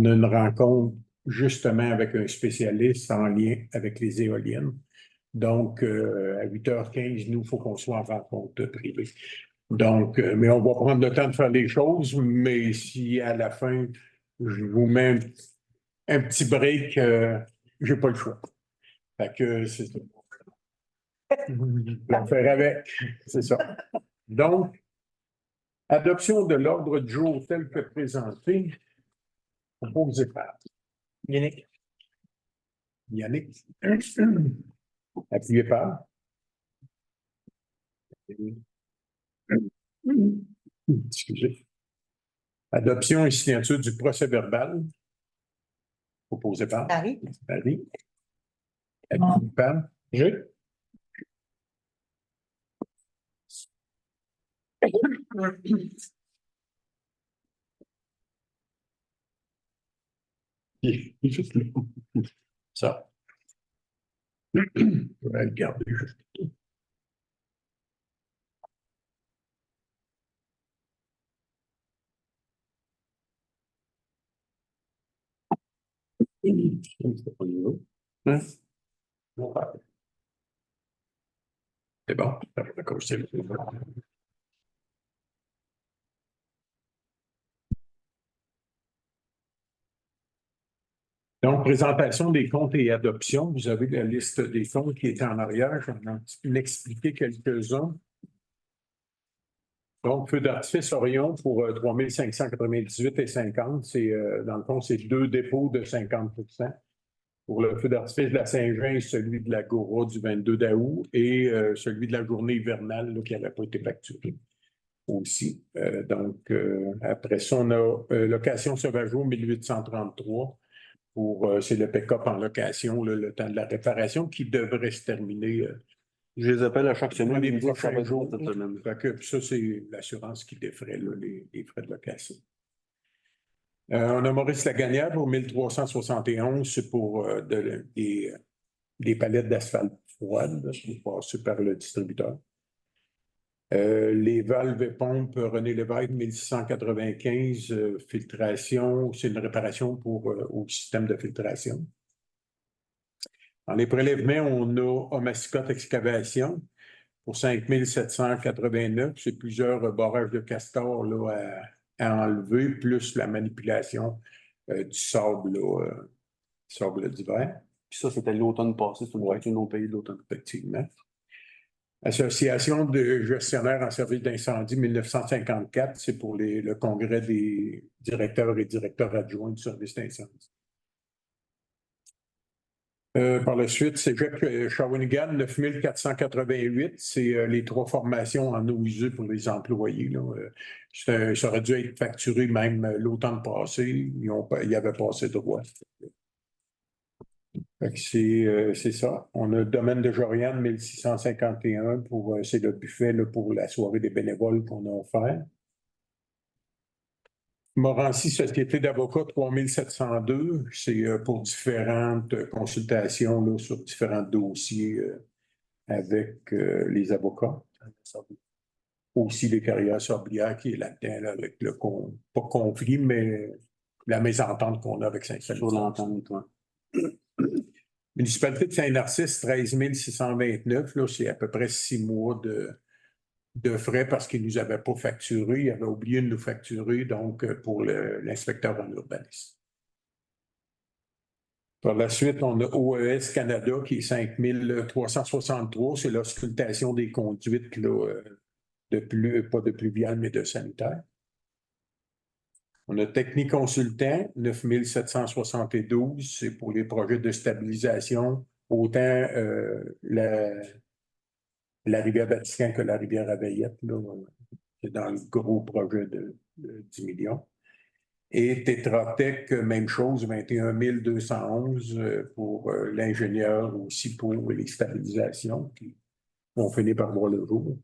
on a une rencontre justement avec un spécialiste en lien avec les éoliennes. Donc, à 8h15, nous, il faut qu'on soit en rencontre privée. Donc, mais on va prendre le temps de faire les choses, mais si à la fin, je vous mets un petit break, je n'ai pas le choix. Fait que c'est ça. On faire avec, c'est ça. Donc, adoption de l'ordre du jour tel que présenté, proposé par Yannick. Yannick. Appuyé par. Excusez. Adoption et signature du procès-verbal. Proposé par. Paris. Paris. Appuyé par. Je. Il est juste là. Ça. Je vais le garder juste. Hein? C'est bon, d'accord, c'est bon. Donc, présentation des comptes et adoptions. Vous avez la liste des comptes qui est en arrière. Je vais en expliquer quelques-uns. Donc, feu d'artifice Orion pour 3 598,50. C'est, dans le fond, c'est 2 dépôts de 50%. Pour le feu d'artifice de la Saint-Jean, celui de la Gora du 22 août et celui de la journée hivernale là, qui n'avait pas été facturé aussi. Après ça, on a location Sauvageau 1833. C'est le pick-up en location, là, le temps de la réparation qui devrait se terminer. Je les appelle à chaque semaine. Les Ils me disent que ça va prochains être jours. cette semaine. Ça, c'est l'assurance qui défraie là, les frais de location. On a Maurice Lagagnère pour 1371, c'est pour des palettes d'asphalte froide, qui passent par le distributeur. Les valves et pompes René Lévesque, 1695, filtration, c'est une réparation au système de filtration. Dans les prélèvements, on a Omascotte Excavation pour 5 789. C'est plusieurs barrages de castor là, à enlever, plus la manipulation du sable, sable d'hiver. Puis ça, c'était l'automne passé, c'est une voiture non payée de l'automne. Effectivement. Association de gestionnaires en service d'incendie 1954, c'est pour le congrès des directeurs et directeurs adjoints du service d'incendie. Par la suite, c'est Jacques Shawinigan, 9488. C'est les 3 formations en eau usée pour les employés. Là. Ça aurait dû être facturé même l'automne passé. Ils y avaient passé droit. C'est ça. On a le domaine de Joriane, 1651, c'est le buffet là, pour la soirée des bénévoles qu'on a offert. Morancy, Société d'avocats, 3702, c'est pour différentes consultations là, sur différents dossiers avec les avocats. Aussi les carrières sablières qui est là-dedans, là, avec le pas conflit, mais la mésentente qu'on a avec Saint-Saëns. Sur l'entente, toi. Municipalité de Saint-Narcisse, 13 629, là, c'est à peu près 6 mois de frais parce qu'ils ne nous avaient pas facturé. Ils avaient oublié de nous facturer, donc pour l'inspecteur en urbanisme. Par la suite, on a OES Canada qui est 5 363. C'est l'auscultation des conduites là, pas de pluviales, mais de sanitaire. On a Technique Consultant, 9 772. C'est pour les projets de stabilisation, autant la rivière Vatican que la rivière Abeillette. C'est dans le gros projet de 10 millions. Et Tetra Tech, même chose, 21 211 pour l'ingénieur aussi pour les stabilisations qui vont finir par voir le jour.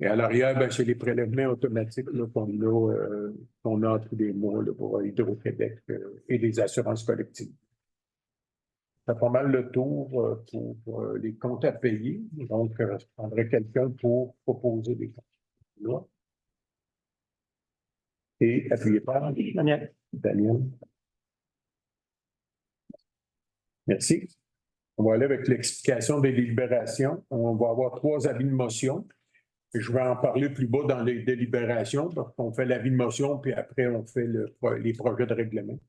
Et à l'arrière, ben, c'est les prélèvements automatiques qu'on a tous les mois là, pour Hydro-Québec et les assurances collectives. Ça pas mal le tour pour les comptes à payer. Donc, je prendrais quelqu'un pour proposer des comptes. Là. Et appuyé par Daniel. Daniel. Merci. On va aller avec l'explication des délibérations. On va avoir 3 avis de motion. Je vais en parler plus bas dans les délibérations, parce qu'on fait l'avis de motion, puis après, on fait les projets de règlement.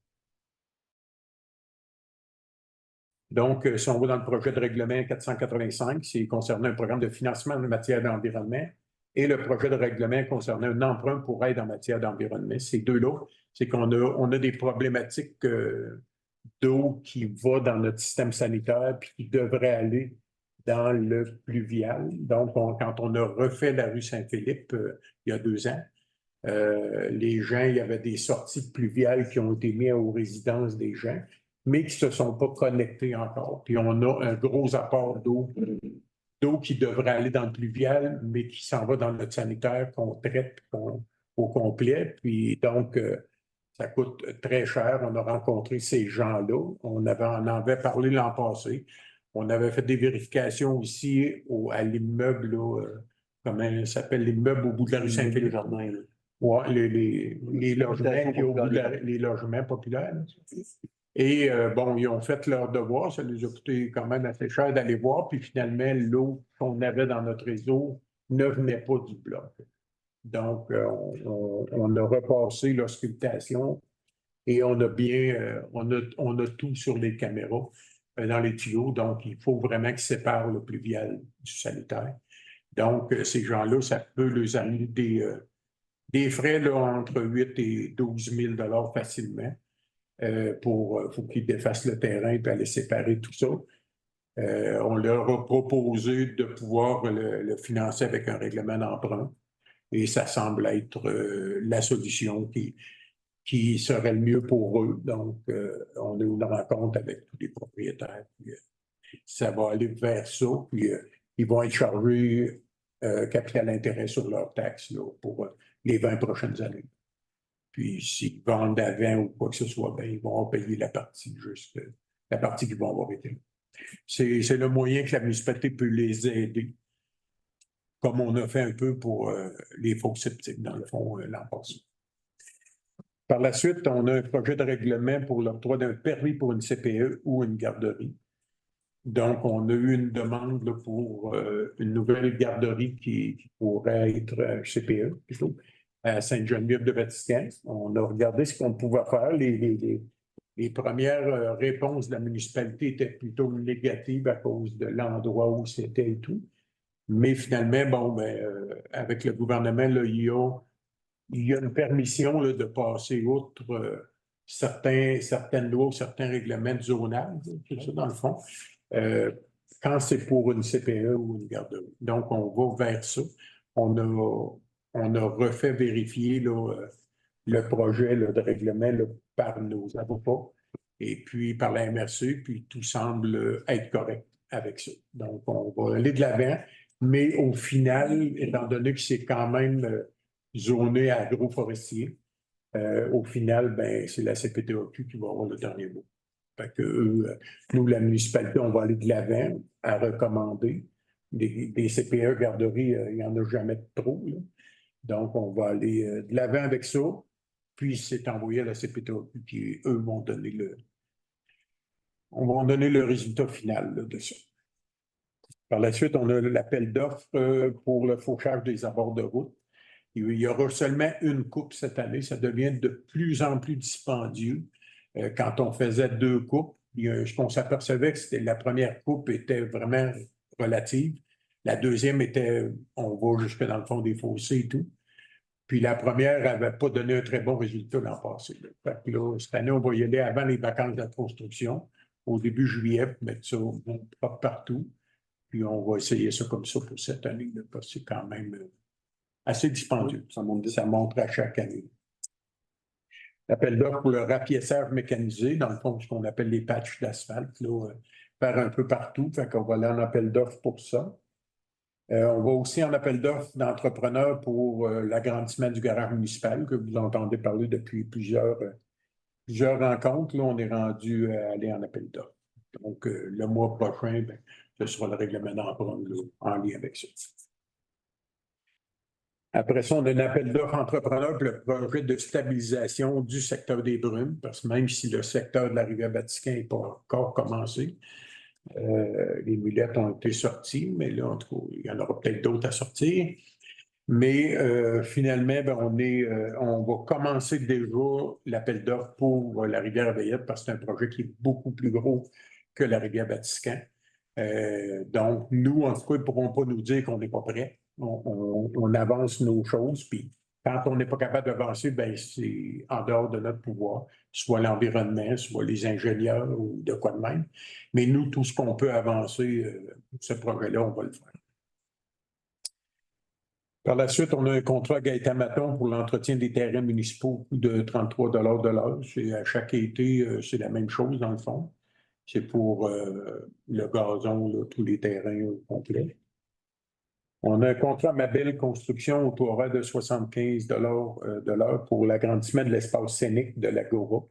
Donc, si on va dans le projet de règlement 485, c'est concernant un programme de financement en matière d'environnement, et le projet de règlement concernant un emprunt pour aide en matière d'environnement. Ces deux-là, c'est qu'on a des problématiques d'eau qui va dans notre système sanitaire puis qui devrait aller dans le pluvial. Donc, quand on a refait la rue Saint-Philippe il y a 2 ans, les gens, il y avait des sorties pluviales qui ont été mises aux résidences des gens, mais qui ne se sont pas connectées encore. Puis on a un gros apport d'eau qui devrait aller dans le pluvial, mais qui s'en va dans notre sanitaire qu'on traite au complet. Puis donc, ça coûte très cher. On a rencontré ces gens-là. On en avait parlé l'an passé. On avait fait des vérifications aussi à l'immeuble, comment il s'appelle, l'immeuble au bout de la rue Saint-Philippe. Ouais, les logements qui au bout les logements populaires. Là. Et bon, ils ont fait leur devoir. Ça nous a coûté quand même assez cher d'aller voir. Puis finalement, l'eau qu'on avait dans notre réseau ne venait pas du bloc. Donc, on a repassé l'auscultation et on a bien, on a tout sur les caméras dans les tuyaux. Donc, il faut vraiment qu'ils séparent le pluvial du sanitaire. Donc, ces gens-là, ça peut leur amener des frais là, entre 8 et 12 000 facilement faut qu'ils défassent le terrain et aller séparer tout ça. On leur a proposé de pouvoir le financer avec un règlement d'emprunt. Et ça semble être la solution qui serait le mieux pour eux. Donc, on a eu une rencontre avec tous les propriétaires. Puis, ça va aller vers ça. Puis, ils vont être chargés capital intérêt sur leurs taxes là, pour les 20 prochaines années. Puis, s'ils vendent avant ou quoi que ce soit, ben, ils vont payer la partie qu'ils vont avoir été. C'est le moyen que la municipalité peut les aider, comme on a fait un peu pour les faux sceptiques, dans le fond, l'an passé. Par la suite, on a un projet de règlement pour l'octroi d'un permis pour une CPE ou une garderie. Donc, on a eu une demande là, pour une nouvelle garderie qui pourrait être CPE, plutôt, à Sainte-Geneviève-de-Vatican. On a regardé ce qu'on pouvait faire. Les premières réponses de la municipalité étaient plutôt négatives à cause de l'endroit où c'était et tout. Mais finalement, bon, avec le gouvernement, là, il y a une permission là, de passer outre certaines lois, certains règlements de zonage, c'est ça dans le fond, quand c'est pour une CPE ou une garderie. Donc, on va vers ça. On a refait vérifier là, le projet là, de règlement là, par nos avocats et puis par la MRC, puis tout semble être correct avec ça. Donc, on va aller de l'avant, mais au final, étant donné que c'est quand même zoné agroforestier, au final, ben, c'est la CPTAQ qui va avoir le dernier mot. Fait que nous, la municipalité, on va aller de l'avant à recommander. Des CPE garderies, il n'y en a jamais trop. Là. Donc, on va aller de l'avant avec ça. Puis, c'est envoyé à la CPTAQ qui, eux, vont donner le résultat final là, de ça. Par la suite, on a l'appel d'offres pour le fauchage des abords de route. Il y aura seulement une coupe cette année. Ça devient de plus en plus dispendieux. Quand on faisait 2 coupes, ce qu'on s'apercevait que c'était la première coupe était vraiment relative. La deuxième était, on va jusque dans le fond des fossés et tout. Puis la première n'avait pas donné un très bon résultat l'an passé. Fait que là, cette année, on va y aller avant les vacances de la construction, au début juillet, mettre ça propre partout. Puis on va essayer ça comme ça pour cette année, là, parce que c'est quand même assez dispendieux. Ça monte à chaque année. L'appel d'offres pour le rapiessage mécanisé, dans le fond, ce qu'on appelle les patchs d'asphalte, faire un peu partout. Fait qu'on va aller en appel d'offres pour ça. On va aussi en appel d'offres d'entrepreneurs pour l'agrandissement du garage municipal, que vous entendez parler depuis plusieurs rencontres. Là, on est rendu à aller en appel d'offres. Donc, le mois prochain, ben, ce sera le règlement d'emprunt en lien avec ça. Après ça, on a un appel d'offres entrepreneur pour le projet de stabilisation du secteur des brumes, parce que même si le secteur de la Rivière-Vatican n'est pas encore commencé, les mulettes ont été sorties, mais là, en tout cas, il y en aura peut-être d'autres à sortir. Mais finalement, ben, on va commencer déjà l'appel d'offres pour la Rivière-Veillette parce que c'est un projet qui est beaucoup plus gros que la Rivière-Vatican. Donc, nous, en tout cas, ils ne pourront pas nous dire qu'on n'est pas prêt. On avance nos choses, puis quand on n'est pas capable d'avancer, ben, c'est en dehors de notre pouvoir, soit l'environnement, soit les ingénieurs ou de quoi de même. Mais nous, tout ce qu'on peut avancer, ce projet-là, on va le faire. Par la suite, on a un contrat Gaëtan Maton pour l'entretien des terrains municipaux de 33 de l'heure. À chaque été, c'est la même chose dans le fond. C'est pour le gazon, là, tous les terrains au complet. On a un contrat Mabel Construction au taux horaire de 75 de l'heure pour l'agrandissement de l'espace scénique de l'Agora.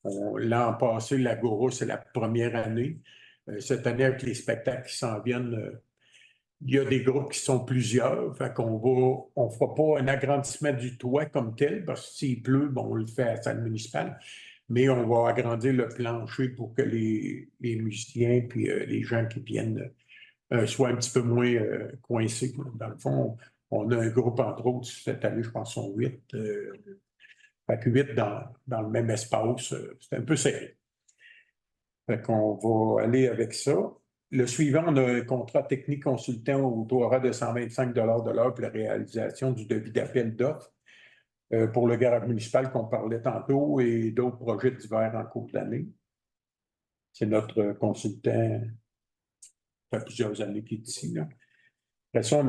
L'an passé, l'Agora, c'est la première année. Cette année, avec les spectacles qui s'en viennent, il y a des groupes qui sont plusieurs, fait qu'on on fera pas un agrandissement du toit comme tel, parce que s'il pleut, bon, on le fait à la salle municipale, mais on va agrandir le plancher pour que les musiciens puis les gens qui viennent soient un petit peu moins coincés. Dans le fond, on a un groupe, entre autres, cette année, je pense, sont 8. Fait que 8 dans le même espace, c'est un peu serré. Fait qu'on va aller avec ça. Le suivant, on a un contrat technique consultant au taux horaire de 125 de l'heure pour la réalisation du devis d'appel d'offres pour le garage municipal qu'on parlait tantôt et d'autres projets divers en cours d'année. C'est notre consultant, ça fait plusieurs années qu'il est ici. Là. Après ça, on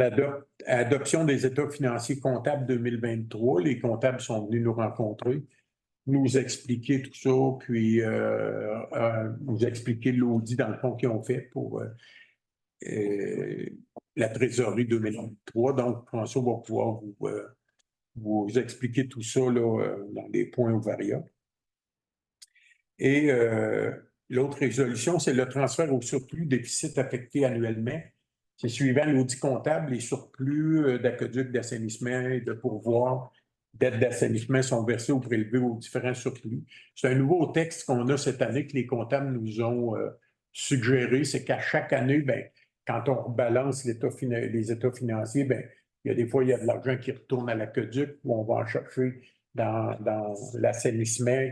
adoption des états financiers comptables 2023. Les comptables sont venus nous rencontrer, nous expliquer tout ça, puis nous expliquer l'audit dans le fond qu'ils ont fait pour la trésorerie 2023. Donc, François va pouvoir vous expliquer tout ça là, dans les points ou variables. Et l'autre résolution, c'est le transfert au surplus déficit affecté annuellement. C'est suivant l'audit comptable, les surplus d'aqueduc, d'assainissement et de pourvoir d'aides d'assainissement sont versés ou prélevés aux différents surplus. C'est un nouveau texte qu'on a cette année que les comptables nous ont suggéré, c'est qu'à chaque année, ben, quand on rebalance les états financiers, ben, il y a des fois, il y a de l'argent qui retourne à l'aqueduc ou on va en chercher dans l'assainissement.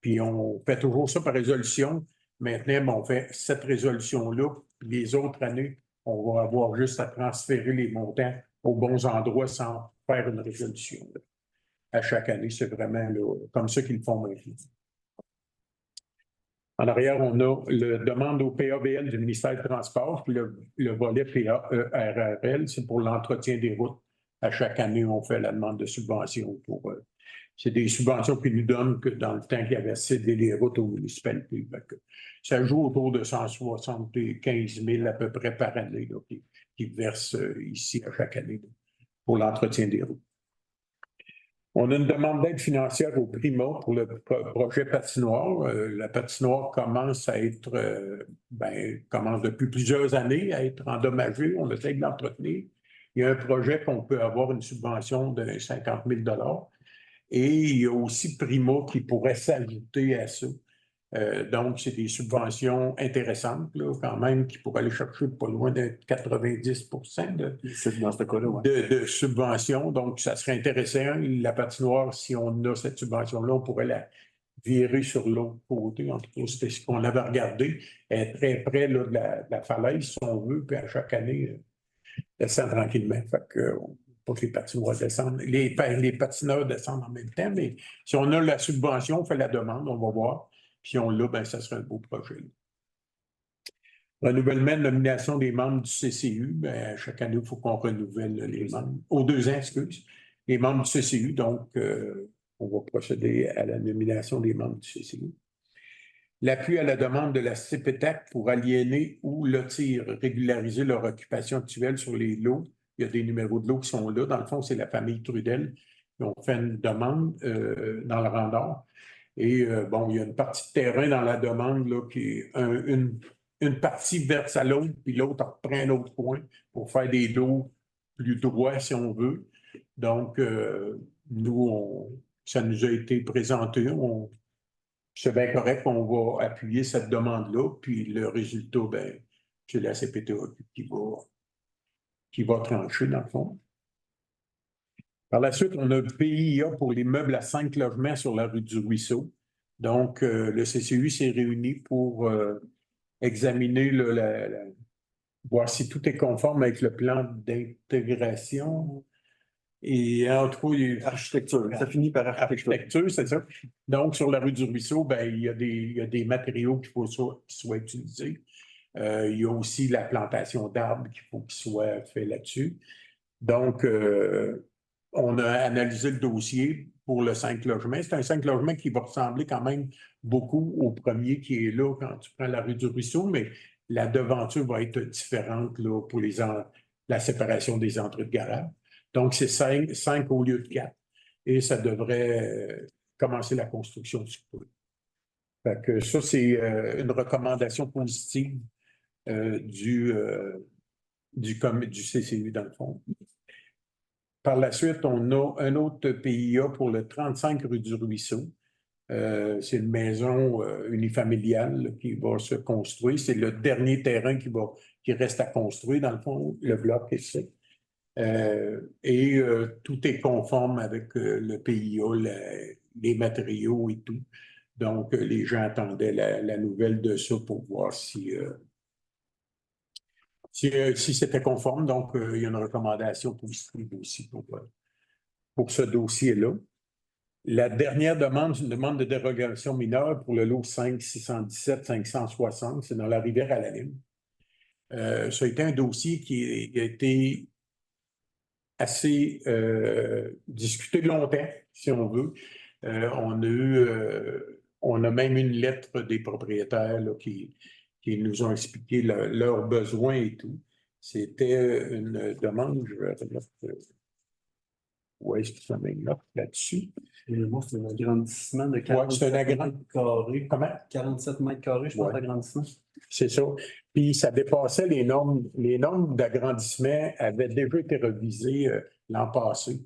Puis on fait toujours ça par résolution. Maintenant, ben, on fait cette résolution-là. Puis les autres années, on va avoir juste à transférer les montants aux bons endroits sans faire une résolution. Là. À chaque année, c'est vraiment là, comme ça qu'ils le font maintenant. En arrière, on a la demande au PABL du ministère du Transport, puis le volet PARRL, c'est pour l'entretien des routes. À chaque année, on fait la demande de subvention pour. C'est des subventions qu'ils nous donnent que dans le temps qu'il y avait cédé les routes aux municipalités. Ça joue autour de 175 000 à peu près par année là, qui versent ici à chaque année là, pour l'entretien des routes. On a une demande d'aide financière au Prima pour le projet patinoire. La patinoire commence à être, commence depuis plusieurs années à être endommagée. On essaie de l'entretenir. Il y a un projet qu'on peut avoir une subvention de 50 000 $. Et il y a aussi Prima qui pourrait s'ajouter à ça. Donc, c'est des subventions intéressantes, là, quand même, qui pourraient aller chercher pas loin de 90 dans ce cas-là, ouais. de subventions. Donc, ça serait intéressant. La patinoire, si on a cette subvention-là, on pourrait la virer sur l'autre côté. En tout cas, c'était ce qu'on avait regardé. Elle est très près là, de la falaise, si on veut, puis à chaque année, descend tranquillement. Fait que, pas que les patinoires descendent, les patineurs descendent en même temps, mais si on a la subvention, on fait la demande, on va voir. Puis si on l'a, ben, ça serait un beau projet. Là. Renouvellement de nomination des membres du CCU. Ben, chaque année, il faut qu'on renouvelle les membres. Aux 2 ans, excuse. Les membres du CCU. Donc, on va procéder à la nomination des membres du CCU. L'appui à la demande de la CPTAC pour aliéner ou lotir, régulariser leur occupation actuelle sur les lots. Il y a des numéros de lots qui sont là. Dans le fond, c'est la famille Trudel qui ont fait une demande dans le Rang-d'Or. Et bon, il y a une partie de terrain dans la demande là, qui est une partie verse à l'autre, puis l'autre reprend un autre coin pour faire des lots plus droits, si on veut. Donc, nous, ça nous a été présenté. C'est bien correct, on va appuyer cette demande-là, puis le résultat, ben, c'est la CPTA qui va trancher, dans le fond. Par la suite, on a le PIA pour les meubles à 5 logements sur la rue du Ruisseau. Donc, le CCU s'est réuni pour examiner voir si tout est conforme avec le plan d'intégration. Et entre autres, Architecture, ça finit par architecture. Architecture, c'est ça. Donc, sur la rue du Ruisseau, ben, il y a des matériaux qu'il faut qui soient utilisés. Il y a aussi la plantation d'arbres qu'il faut qu'il soit fait là-dessus. Donc, on a analysé le dossier pour le 5 logements. C'est un 5 logements qui va ressembler quand même beaucoup au premier qui est là quand tu prends la rue du Ruisseau, mais la devanture va être différente là, pour la séparation des entrées de garage. Donc, c'est 5 au lieu de 4. Et ça devrait commencer la construction du coup. Fait que ça, c'est une recommandation positive du CCU, dans le fond. Par la suite, on a un autre PIA pour le 35 rue du Ruisseau. C'est une maison unifamiliale là, qui va se construire. C'est le dernier terrain qui reste à construire, dans le fond, le bloc ici. Tout est conforme avec le PIA, les matériaux et tout. Donc, les gens attendaient la nouvelle de ça pour voir si c'était conforme. Donc, il y a une recommandation positive aussi pour ce dossier-là. La dernière demande, c'est une demande de dérogation mineure pour le lot 5-617-560, c'est dans la rivière à la Lime. Ça a été un dossier qui a été assez discuté longtemps, si on veut. On a même une lettre des propriétaires là, qui nous ont expliqué leurs besoins et tout. C'était une demande, je vais remettre. Où est-ce que ça m'énote là-dessus? Moi, c'est un agrandissement de 47 mètres carrés. Comment? 47 mètres carrés, je pense, l'agrandissement. C'est ça. Puis ça dépassait les normes. Les normes d'agrandissement avaient déjà été revisées l'an passé.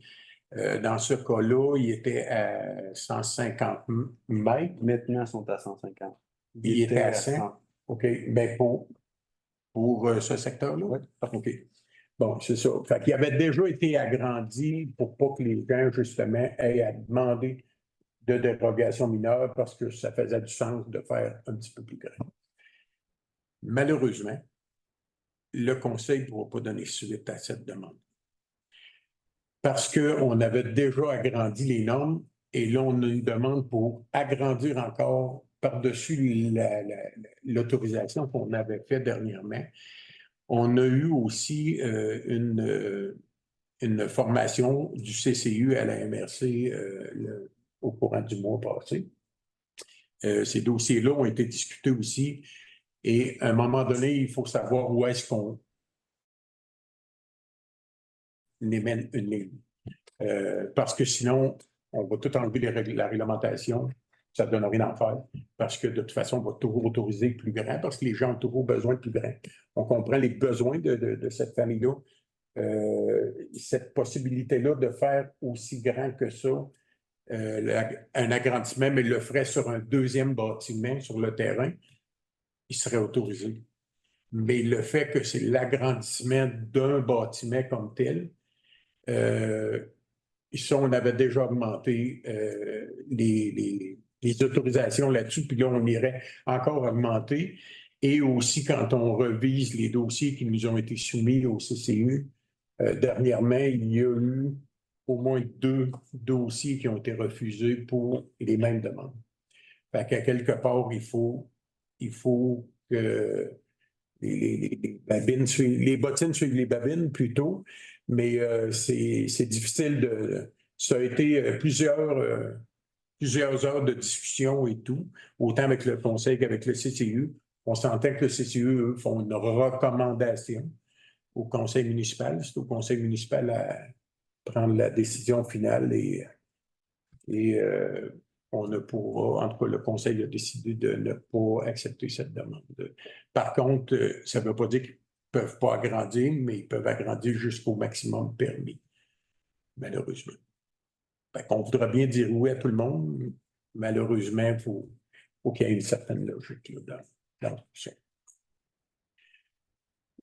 Dans ce cas-là, il était à 150 mètres. Maintenant, ils sont à 150. Il était à 100. OK. Bien, pour ce secteur-là? Oui. OK. Bon, c'est ça. Fait qu'il avait déjà été agrandi pour pas que les gens, justement, aient à demander de dérogation mineure parce que ça faisait du sens de faire un petit peu plus grand. Malheureusement, le Conseil ne pourra pas donner suite à cette demande. Parce qu'on avait déjà agrandi les normes et là, on a une demande pour agrandir encore par-dessus l'autorisation qu'on avait faite dernièrement. On a eu aussi une formation du CCU à la MRC au courant du mois passé. Ces dossiers-là ont été discutés aussi et à un moment donné, il faut savoir où est-ce qu'on émène une ligne. Parce que sinon, on va tout enlever la réglementation, ça ne donne rien à faire, parce que de toute façon, on va toujours autoriser le plus grand, parce que les gens ont toujours besoin de plus grand. On comprend les besoins de cette famille-là. Cette possibilité-là de faire aussi grand que ça, un agrandissement, mais il le ferait sur un deuxième bâtiment sur le terrain, il serait autorisé. Mais le fait que c'est l'agrandissement d'un bâtiment comme tel, on avait déjà augmenté les autorisations là-dessus, puis là, on irait encore augmenter. Et aussi, quand on revise les dossiers qui nous ont été soumis au CCU, dernièrement, il y a eu au moins 2 dossiers qui ont été refusés pour les mêmes demandes. Fait qu'à quelque part, il faut que les bottines suivent les babines plutôt, mais c'est difficile ça a été plusieurs heures de discussion et tout, autant avec le Conseil qu'avec le CCU. On sentait que le CCU, eux, font une recommandation au Conseil municipal. C'est au Conseil municipal à prendre la décision finale et on ne pourra, en tout cas, le Conseil a décidé de ne pas accepter cette demande. Par contre, ça ne veut pas dire qu'ils ne peuvent pas agrandir, mais ils peuvent agrandir jusqu'au maximum permis. malheureusement. Fait qu'on voudrait bien dire oui à tout le monde. Malheureusement, il faut qu'il y ait une certaine logique là, dans tout ça.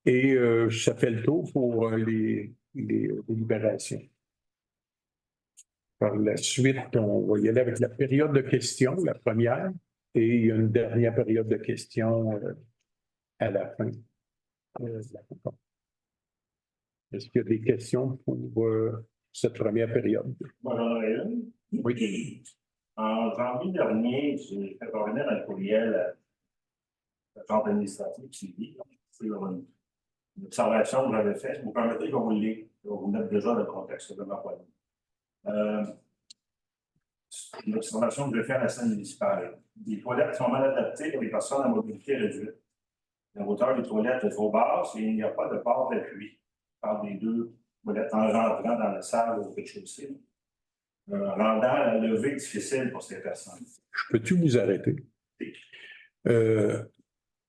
Et ça fait le tour pour les délibérations. Par la suite, on va y aller avec la période de questions, la première, et il y a une dernière période de questions à la fin. Est-ce qu'il y a des questions pour cette première période? Voilà, oui. En janvier dernier, j'ai fait parvenir un courriel à la Chambre administrative civile sur une observation que j'avais faite. Vous permettez qu'on vous le lise. Je vais vous mettre déjà le contexte de ma poignée. Une observation que je vais faire à la scène municipale. Les toilettes sont mal adaptées pour les personnes à mobilité réduite. La hauteur des toilettes est trop basse et il n'y a pas de port d'appui par les deux toilettes en rentrant dans la salle au rez-de-chaussée. Rendant la levée difficile pour ces personnes. Je peux-tu vous arrêter?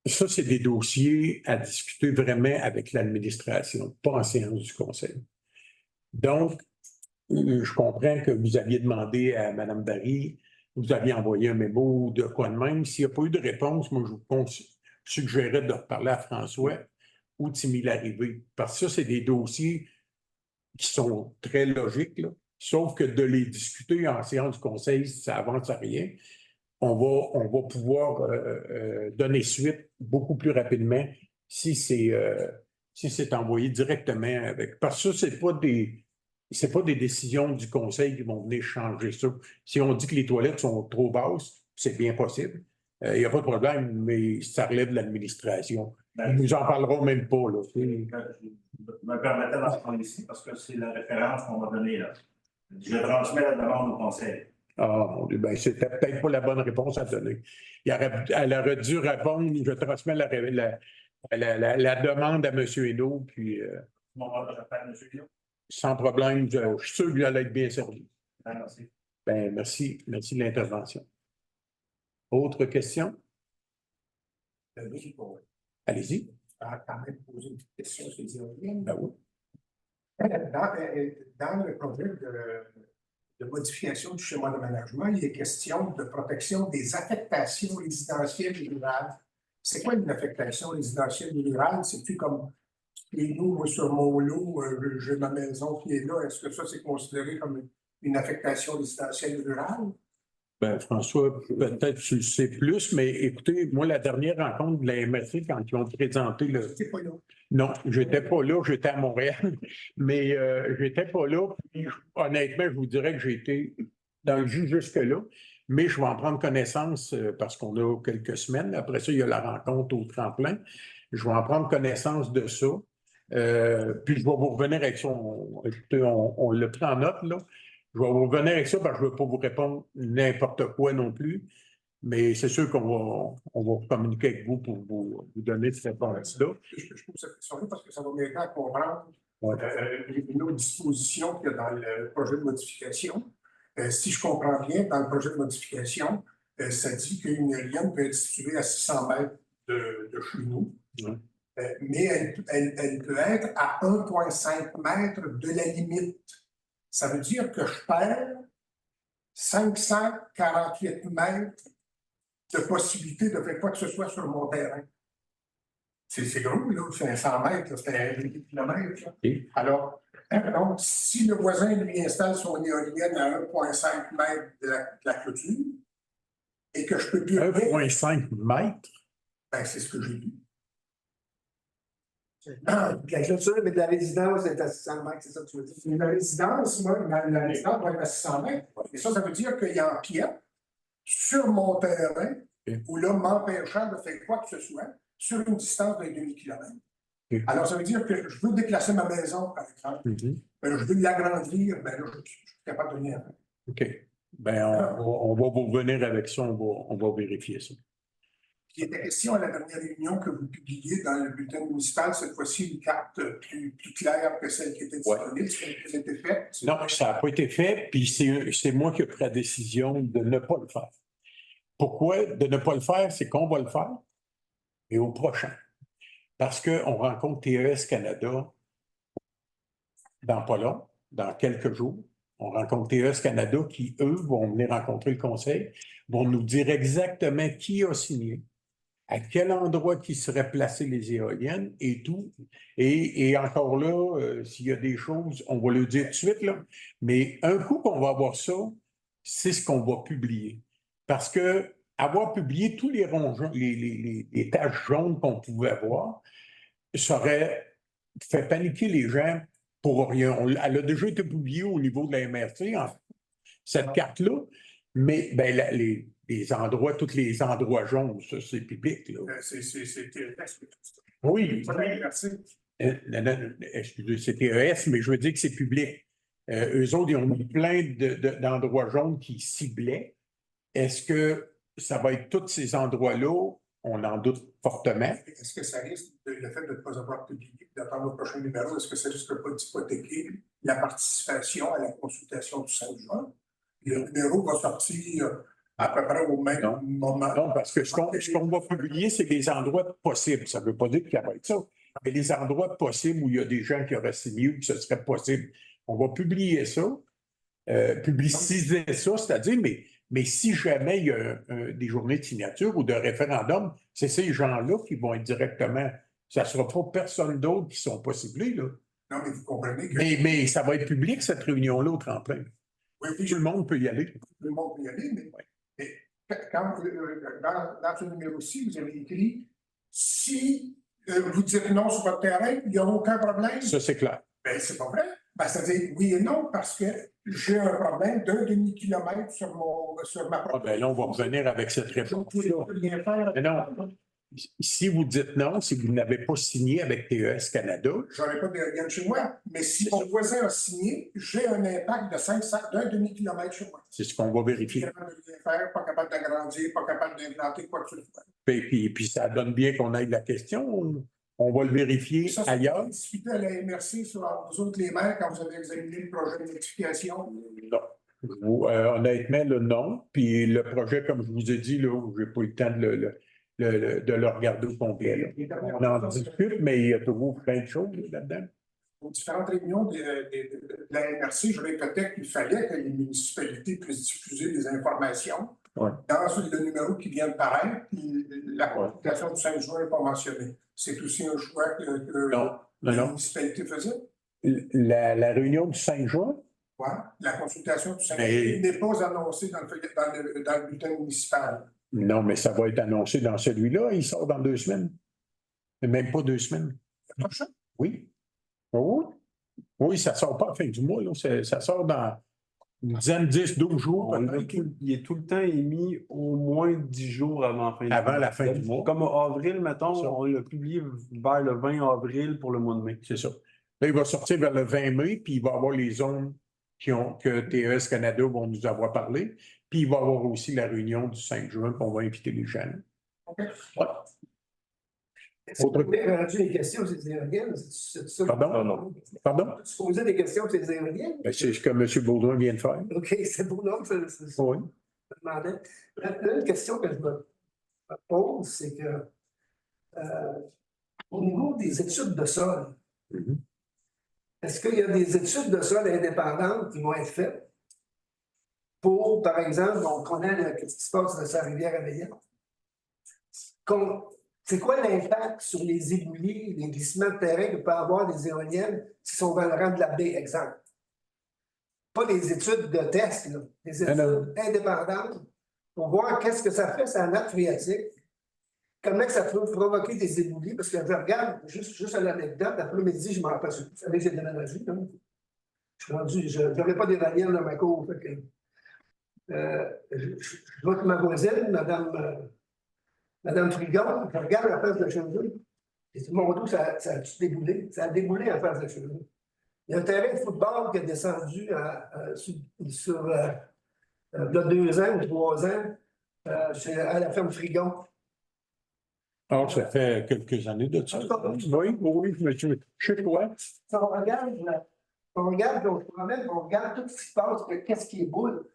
Ça, c'est des dossiers à discuter vraiment avec l'administration, pas en séance du conseil. Donc, je comprends que vous aviez demandé à Mme Barry, vous aviez envoyé un mémo de quoi de même. S'il n'y a pas eu de réponse, moi, je vous suggérerais de reparler à François ou Timmy Larrivée. Parce que ça, c'est des dossiers qui sont très logiques, là. Sauf que de les discuter en séance du conseil, ça avance à rien. On va pouvoir donner suite beaucoup plus rapidement si c'est envoyé directement avec. Parce que ça, c'est pas des décisions du conseil qui vont venir changer ça. Si on dit que les toilettes sont trop basses, c'est bien possible. Il n'y a pas de problème, mais ça relève de l'administration. Ils nous en parleront même pas, là. Je me permettais d'en prendre ici parce que c'est la référence qu'on m'a donnée là. Je transmets la demande au conseil. Ah, mon Dieu, ben, c'était peut-être pas la bonne réponse à donner. Elle aurait dû répondre, je transmets la demande à M. Hainaut, puis sans problème, je suis sûr qu'il allait être bien servi. Merci. Ben, merci de l'intervention. Autre question? Oui, bon. Allez-y. Je vais quand même poser une petite question, je dis Ben oui. Dans le projet de modification du schéma d'aménagement, il est question de protection des affectations résidentielles et rurales. C'est quoi une affectation résidentielle et rurale? C'est-tu comme chez nous, moi, sur mon lot, j'ai ma maison qui est là. Est-ce que ça, c'est considéré comme une affectation résidentielle et rurale? Ben, François, peut-être tu le sais plus, mais écoutez, moi, la dernière rencontre de la MRC, quand ils ont présenté le. C'est pas là. Non, j'étais pas là, j'étais à Montréal, mais j'étais pas là. Puis, honnêtement, je vous dirais que j'ai été dans le jus jusque-là, mais je vais en prendre connaissance parce qu'on a quelques semaines. Après ça, il y a la rencontre au tremplin. Je vais en prendre connaissance de ça. Puis je vais vous revenir avec ça. Écoutez, on le prend en note, là. Je vais vous revenir avec ça parce que je ne veux pas vous répondre n'importe quoi non plus. Mais c'est sûr qu'on va communiquer avec vous pour vous donner cette réponse-là. Je pose cette question-là parce que ça va m'aider à comprendre Ouais. une autre disposition qu'il y a dans le projet de modification. Si je comprends bien, dans le projet de modification, ça dit qu'une éolienne peut être située à 600 mètres de chez nous, mais elle peut être à 1,5 mètre de la limite. Ça veut dire que je perds 548 mètres de possibilité de faire quoi que ce soit sur mon terrain. C'est gros, là, 500 mètres, c'est 1 kilomètre. Alors, donc, si le voisin lui installe son éolienne à 1,5 mètre de la clôture et que je peux plus. 1,5 mètres? Ben, c'est ce que j'ai dit. La clôture, mais de la résidence est à 600 mètres, c'est ça que tu veux dire? La résidence, moi, la résidence doit être à 600 mètres. Et ça veut dire qu'il empiète sur mon terrain, où là, m'empêchant de faire quoi que ce soit, sur une distance d'un demi-kilomètre. Alors, ça veut dire que je veux déplacer ma maison, par exemple. Ben, je veux l'agrandir, ben là, je suis capable de venir. OK. Ben, on va vous revenir avec ça, on va vérifier ça. Il était question à la dernière réunion que vous publiez dans le bulletin municipal, cette fois-ci, une carte plus claire que celle qui était disponible. Ça a été fait? Non, ça n'a pas été fait, puis c'est moi qui ai pris la décision de ne pas le faire. Pourquoi de ne pas le faire? C'est qu'on va le faire, et au prochain. Parce qu'on rencontre TES Canada dans pas long, dans quelques jours. On rencontre TES Canada qui, eux, vont venir rencontrer le conseil, vont nous dire exactement qui a signé, à quel endroit qui seraient placées les éoliennes et tout. Et encore là, s'il y a des choses, on va le dire tout de suite, là. Mais un coup qu'on va avoir ça, c'est ce qu'on va publier. Parce que avoir publié tous les ronds jaunes, les taches jaunes qu'on pouvait avoir, ça aurait fait paniquer les gens pour rien. Elle a déjà été publiée au niveau de la MRC, cette carte-là, mais ben, les endroits, tous les endroits jaunes, ça, c'est public. Là. C'était Oui. merci. Non, non, excusez, c'est TES, mais je veux dire que c'est public. Eux autres, ils ont mis plein d'endroits jaunes qui ciblaient. Est-ce que ça va être tous ces endroits-là? On en doute fortement. Est-ce que ça risque, le fait de ne pas avoir publié, d'attendre le prochain numéro, est-ce que ça risque pas d'hypothéquer la participation à la consultation du 5 juin? Le numéro va sortir à peu près au même moment. Non, parce que ce qu'on va publier, c'est les endroits possibles. Ça ne veut pas dire qu'il y aura ça, mais les endroits possibles où il y a des gens qui auraient signé ou que ce serait possible. On va publier ça, publiciser ça, c'est-à-dire, mais si jamais il y a des journées de signature ou de référendum, c'est ces gens-là qui vont être directement. Ça ne sera pas personne d'autre qui ne sont pas ciblés, là. Non, mais vous comprenez que. Mais ça va être public, cette réunion-là, au tremplin. Oui, Tout le monde peut y aller. Tout le monde peut y aller, mais quand, dans ce numéro-ci, vous avez écrit si vous dites non sur votre terrain, il n'y a aucun problème. Ça, c'est clair. Ben, c'est pas vrai. Ben, c'est-à-dire oui et non, parce que j'ai un problème d'un demi-kilomètre sur ma Ah, propriété. ben là, on va revenir avec cette réponse. Je ne peux rien faire. Mais non. Si vous dites non, si vous n'avez pas signé avec TES Canada. Je n'aurai pas d'éolienne chez moi, mais si mon voisin a signé, j'ai un impact d'un demi-kilomètre chez moi. C'est ce qu'on va vérifier. Pas capable de rien faire, pas capable d'agrandir, pas capable d'implanter quoi que ce soit. Puis ça donne bien qu'on aille la question. On va le vérifier Ça, ailleurs. c'est discuté à la MRC sur vous autres les maires quand vous avez examiné le projet de notification. Non. Honnêtement, le non. Puis le projet, comme je vous ai dit, là, je n'ai pas eu le temps de le regarder au complet. Là. On en discute, mais il y a toujours plein de choses là-dedans. Aux différentes réunions de la MRC, je répétais qu'il fallait que les municipalités puissent diffuser des informations. Ouais. Dans le numéro qui vient de paraître, la consultation du 5 juin n'est pas mentionnée. C'est aussi un choix que la municipalité faisait. La réunion du 5 juin? Ouais. La consultation du 5 juin n'est pas annoncée dans le bulletin municipal. Non, mais ça va être annoncé dans celui-là. Il sort dans 2 semaines. Même pas 2 semaines. Le prochain? Oui. Oui. Oui, ça ne sort pas à la fin du mois. Là. Ça sort dans une dizaine, 10, 12 jours. Il est tout le temps émis au moins 10 jours avant la fin du mois. Comme avril, mettons, on l'a publié vers le 20 avril pour le mois de mai. C'est ça. Là, il va sortir vers le 20 mai, puis il va y avoir les zones que TES Canada vont nous avoir parlé. Puis il va y avoir aussi la réunion du 5 juin, puis on va inviter les gens. Okay. Ouais. Est-ce que vous avez rendu des questions sur les éoliennes? Pardon? Non. Pardon? Tu posais des questions sur les éoliennes? Ben, c'est ce que M. Baudouin vient de faire. OK, c'est pour nous. Oui. Une question que je me pose, c'est que au niveau des études de sol, est-ce qu'il y a des études de sol indépendantes qui vont être faites pour, par exemple, on connaît ce qui se passe dans sa rivière Amélienne? C'est quoi l'impact sur les éboulis, les glissements de terrain que peut avoir des éoliennes qui sont dans le rang de la baie, exemple? Pas les études de test, là, les études indépendantes pour voir qu'est-ce que ça fait sur la nappe phréatique, comment ça peut provoquer des éboulis, parce que je regarde, juste à l'anecdote, l'après-midi, je m'en rappelle, vous savez que j'ai déménagé, hein? Je suis rendu, je n'avais pas d'éoliennes dans ma cour, fait que je vois que ma voisine, Madame Frigon, je regarde la face de la cheminée. Et tout mon dos, ça a déboulé. Ça a déboulé à la face de la cheminée. Il y a un terrain de football qui a descendu sur 2 ans ou 3 ans à la ferme Frigon. Ah, ça fait quelques années de ça. Oui, monsieur. Je sais quoi. On regarde, puis on se promène, on regarde tout ce qui se passe, qu'est-ce qui éboule.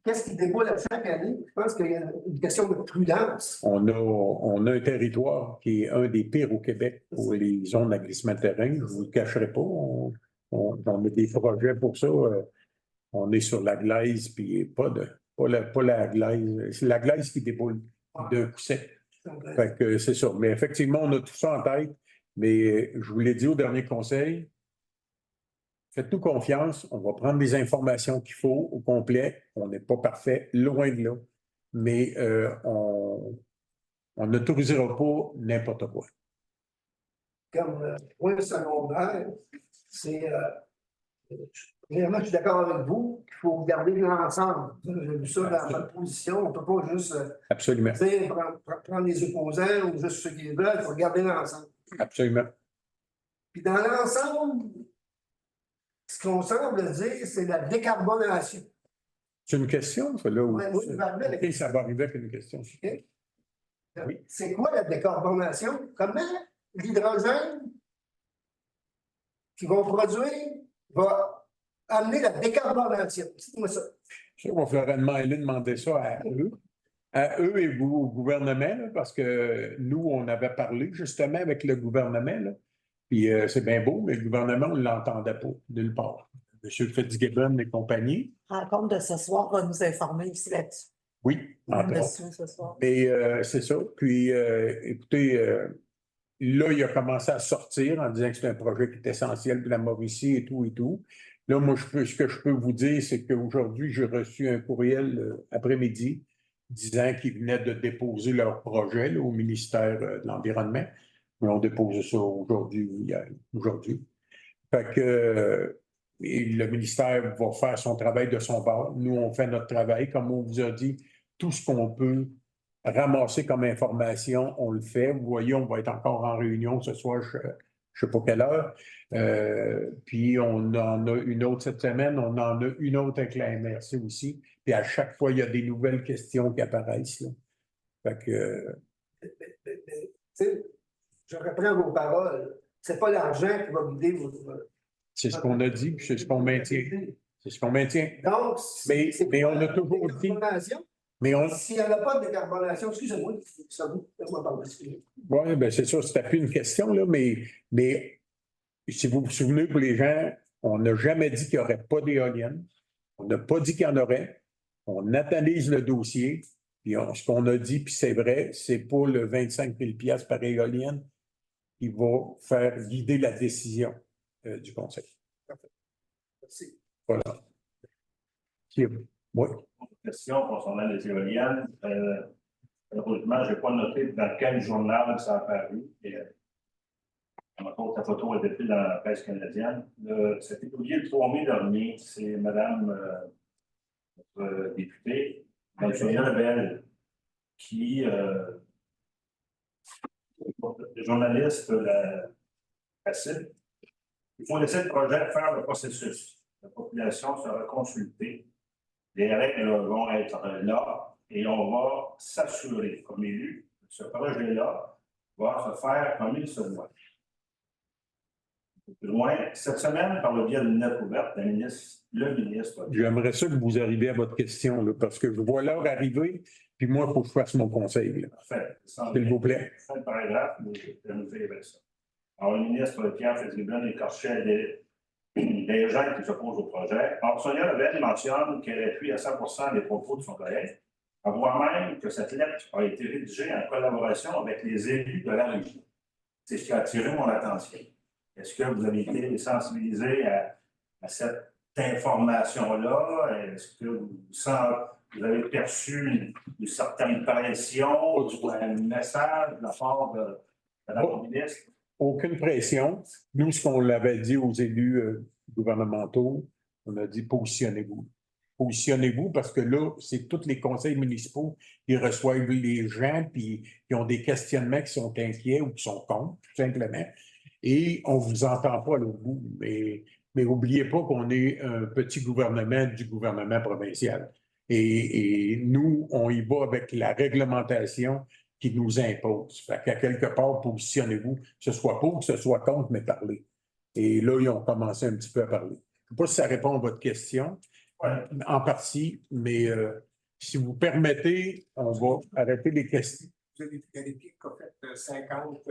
Qu'est-ce qui déboule à chaque année? Je pense qu'il y a une question de prudence. On a un territoire qui est un des pires au Québec pour les zones à glissement de terrain. Je ne vous le cacherai pas. On on a des projets pour ça. On est sur la glaise, puis pas la glaise. C'est la glaise qui déboule d'un coup sec. Fait que c'est ça. Mais effectivement, on a tout ça en tête. Mais je vous l'ai dit au dernier conseil, faites-nous confiance. On va prendre les informations qu'il faut au complet. On n'est pas parfait, loin de là. Mais on n'autorisera pas n'importe quoi. Comme point secondaire, c'est. Premièrement, je suis d'accord avec vous qu'il faut regarder l'ensemble. J'ai vu ça dans votre position. On ne peut pas juste Absolument. dire, prendre les opposants ou juste ceux qui les veulent. Il faut regarder l'ensemble. Absolument. Puis dans l'ensemble, ce qu'on semble dire, c'est la décarbonation. C'est une question, ça, là? Ouais, oui, je vais arriver avec- OK, ça va arriver avec une question. OK? Oui. C'est quoi la décarbonation? Comment l'hydrogène qu'ils vont produire va amener la décarbonation? Dites-moi ça. Je sais qu'on ferait demander ça à eux et vous au gouvernement, là, parce que nous, on avait parlé justement avec le gouvernement, là, puis c'est bien beau, mais le gouvernement, on ne l'entendait pas, nulle part. M. Fitzgibbon et compagnie, Rencontre de ce soir va nous informer aussi là-dessus. oui, entre autres. Dessus ce soir. Mais c'est ça. Puis, écoutez, là, il a commencé à sortir en disant que c'est un projet qui est essentiel pour la Mauricie et tout et tout. Là, moi, ce que je peux vous dire, c'est qu'aujourd'hui, j'ai reçu un courriel après-midi disant qu'ils venaient de déposer leur projet là, au ministère de l'Environnement. Ils ont déposé ça aujourd'hui ou hier, aujourd'hui. Fait que et le ministère va faire son travail de son bord. Nous, on fait notre travail. Comme on vous a dit, tout ce qu'on peut ramasser comme information, on le fait. Vous voyez, on va être encore en réunion ce soir, je ne sais pas quelle heure. Puis on en a une autre cette semaine, on en a une autre avec la MRC aussi. Puis à chaque fois, il y a des nouvelles questions qui apparaissent, là. Fait que, Tu sais, je reprends vos paroles. C'est pas l'argent qui va guider votre. c'est ce qu'on a dit, puis c'est ce qu'on maintient. C'est ce qu'on maintient. Donc, Mais quoi on a toujours la dit- décarbonation? Mais on, S'il n'y en a pas de décarbonation, excusez-moi, ça vous, laisse-moi parler, excusez-moi. oui, bien c'est sûr, c'était plus une question, là, mais si vous vous souvenez, pour les gens, on n'a jamais dit qu'il n'y aurait pas d'éoliennes. On n'a pas dit qu'il y en aurait. On analyse le dossier. Puis ce qu'on a dit, puis c'est vrai, c'est pas le 25 000 $ par éolienne qui va faire guider la décision du Conseil. Merci. Voilà. Oui. Question concernant les éoliennes. Heureusement, je n'ai pas noté dans quel journal ça a apparu. La photo est depuis dans la presse canadienne. C'était publié le 3 mai dernier. C'est Mme notre députée, Mme Sonia Lebel, qui, le journaliste la cite. Il faut laisser le projet faire le processus. La population sera consultée. Les règles vont être là et on va s'assurer, comme élu, que ce projet-là va se faire comme il se doit. Plus loin, cette semaine, par le biais d'une lettre ouverte, le ministre. J'aimerais ça que vous arriviez à votre question, là, parce que je vois l'heure arriver, puis moi, il faut que je fasse mon conseil. Là. Parfait. S'il vous plaît. Fin de paragraphe, mais je nous fais avec ça. Alors, le ministre Pierre Fitzgibbon écorchait des gens qui s'opposent au projet. Alors, Sonia Lebel mentionne qu'elle appuie à 100% les propos de son collègue, voire même que cette lettre a été rédigée en collaboration avec les élus de la région. C'est ce qui a attiré mon attention. Est-ce que vous avez été sensibilisé à cette information-là? Est-ce que vous avez perçu une certaine pression ou un message de la part de la ministre? Aucune pression. Nous, ce qu'on l'avait dit aux élus gouvernementaux, on a dit positionnez-vous. Positionnez-vous parce que là, c'est tous les conseils municipaux qui reçoivent les gens puis qui ont des questionnements qui sont inquiets ou qui sont contre, tout simplement. Et on ne vous entend pas à l'autre bout. Mais n'oubliez pas qu'on est un petit gouvernement du gouvernement provincial. Et nous, on y va avec la réglementation qui nous impose. Fait qu'à quelque part, positionnez-vous, que ce soit pour, que ce soit contre, mais parlez. Et là, ils ont commencé un petit peu à parler. Je ne sais pas si ça répond à votre question, en partie, mais si vous permettez, on va arrêter les questions. Vous avez vérifié qu'en fait 50,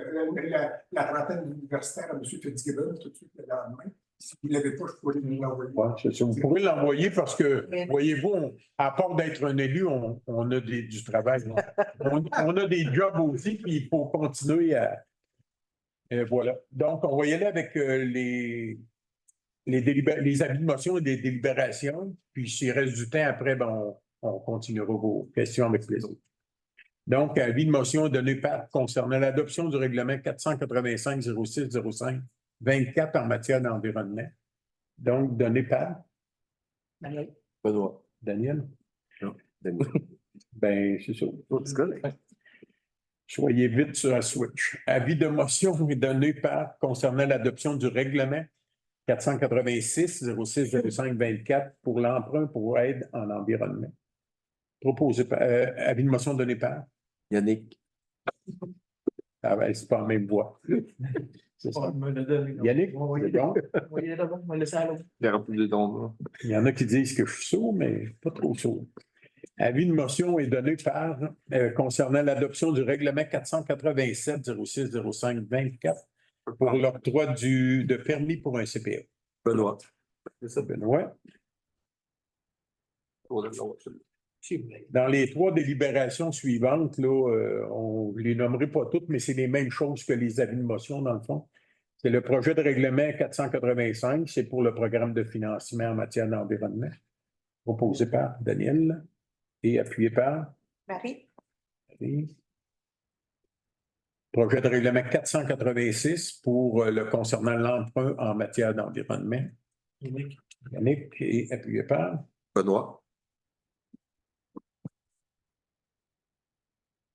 la trentaine d'universitaires à M. Fitzgibbon tout de suite le lendemain. Si vous ne l'avez pas, je pourrais vous l'envoyer. Ouais, c'est ça. Vous pourrez l'envoyer parce que, voyez-vous, à part d'être un élu, on a du travail. On a des jobs aussi, puis il faut continuer à. Voilà. Donc, on va y aller avec les avis de motion et des délibérations. Puis, s'il reste du temps après, ben, on continuera vos questions avec plaisir. Donc, avis de motion donné par concernant l'adoption du règlement 485-06-05-24 en matière d'environnement. Donc, donné par Benoît. Daniel. Non, Daniel. Ben, c'est ça. C'est correct. Soyez vite sur la switch. Avis de motion donné par concernant l'adoption du règlement 486-06-05-24 pour l'emprunt pour aide en environnement. Proposé par, avis de motion donné par. Yannick. Ah ben, c'est pas la même voix. C'est ça. Yannick, c'est bon. Il a rempli des dons. Il y en a qui disent que je suis sourd, mais pas trop sourd. Avis de motion est donné par concernant l'adoption du règlement 487-06-05-24 pour l'octroi de permis pour un CPA. Benoît. C'est ça, Benoît. Dans les 3 délibérations suivantes, là, on ne les nommerait pas toutes, mais c'est les mêmes choses que les avis de motion, dans le fond. C'est le projet de règlement 485, c'est pour le programme de financement en matière d'environnement, proposé par Daniel et appuyé par Marie? Marie. Projet de règlement 486 pour le concernant l'emprunt en matière d'environnement. Yannick et appuyé par Benoît.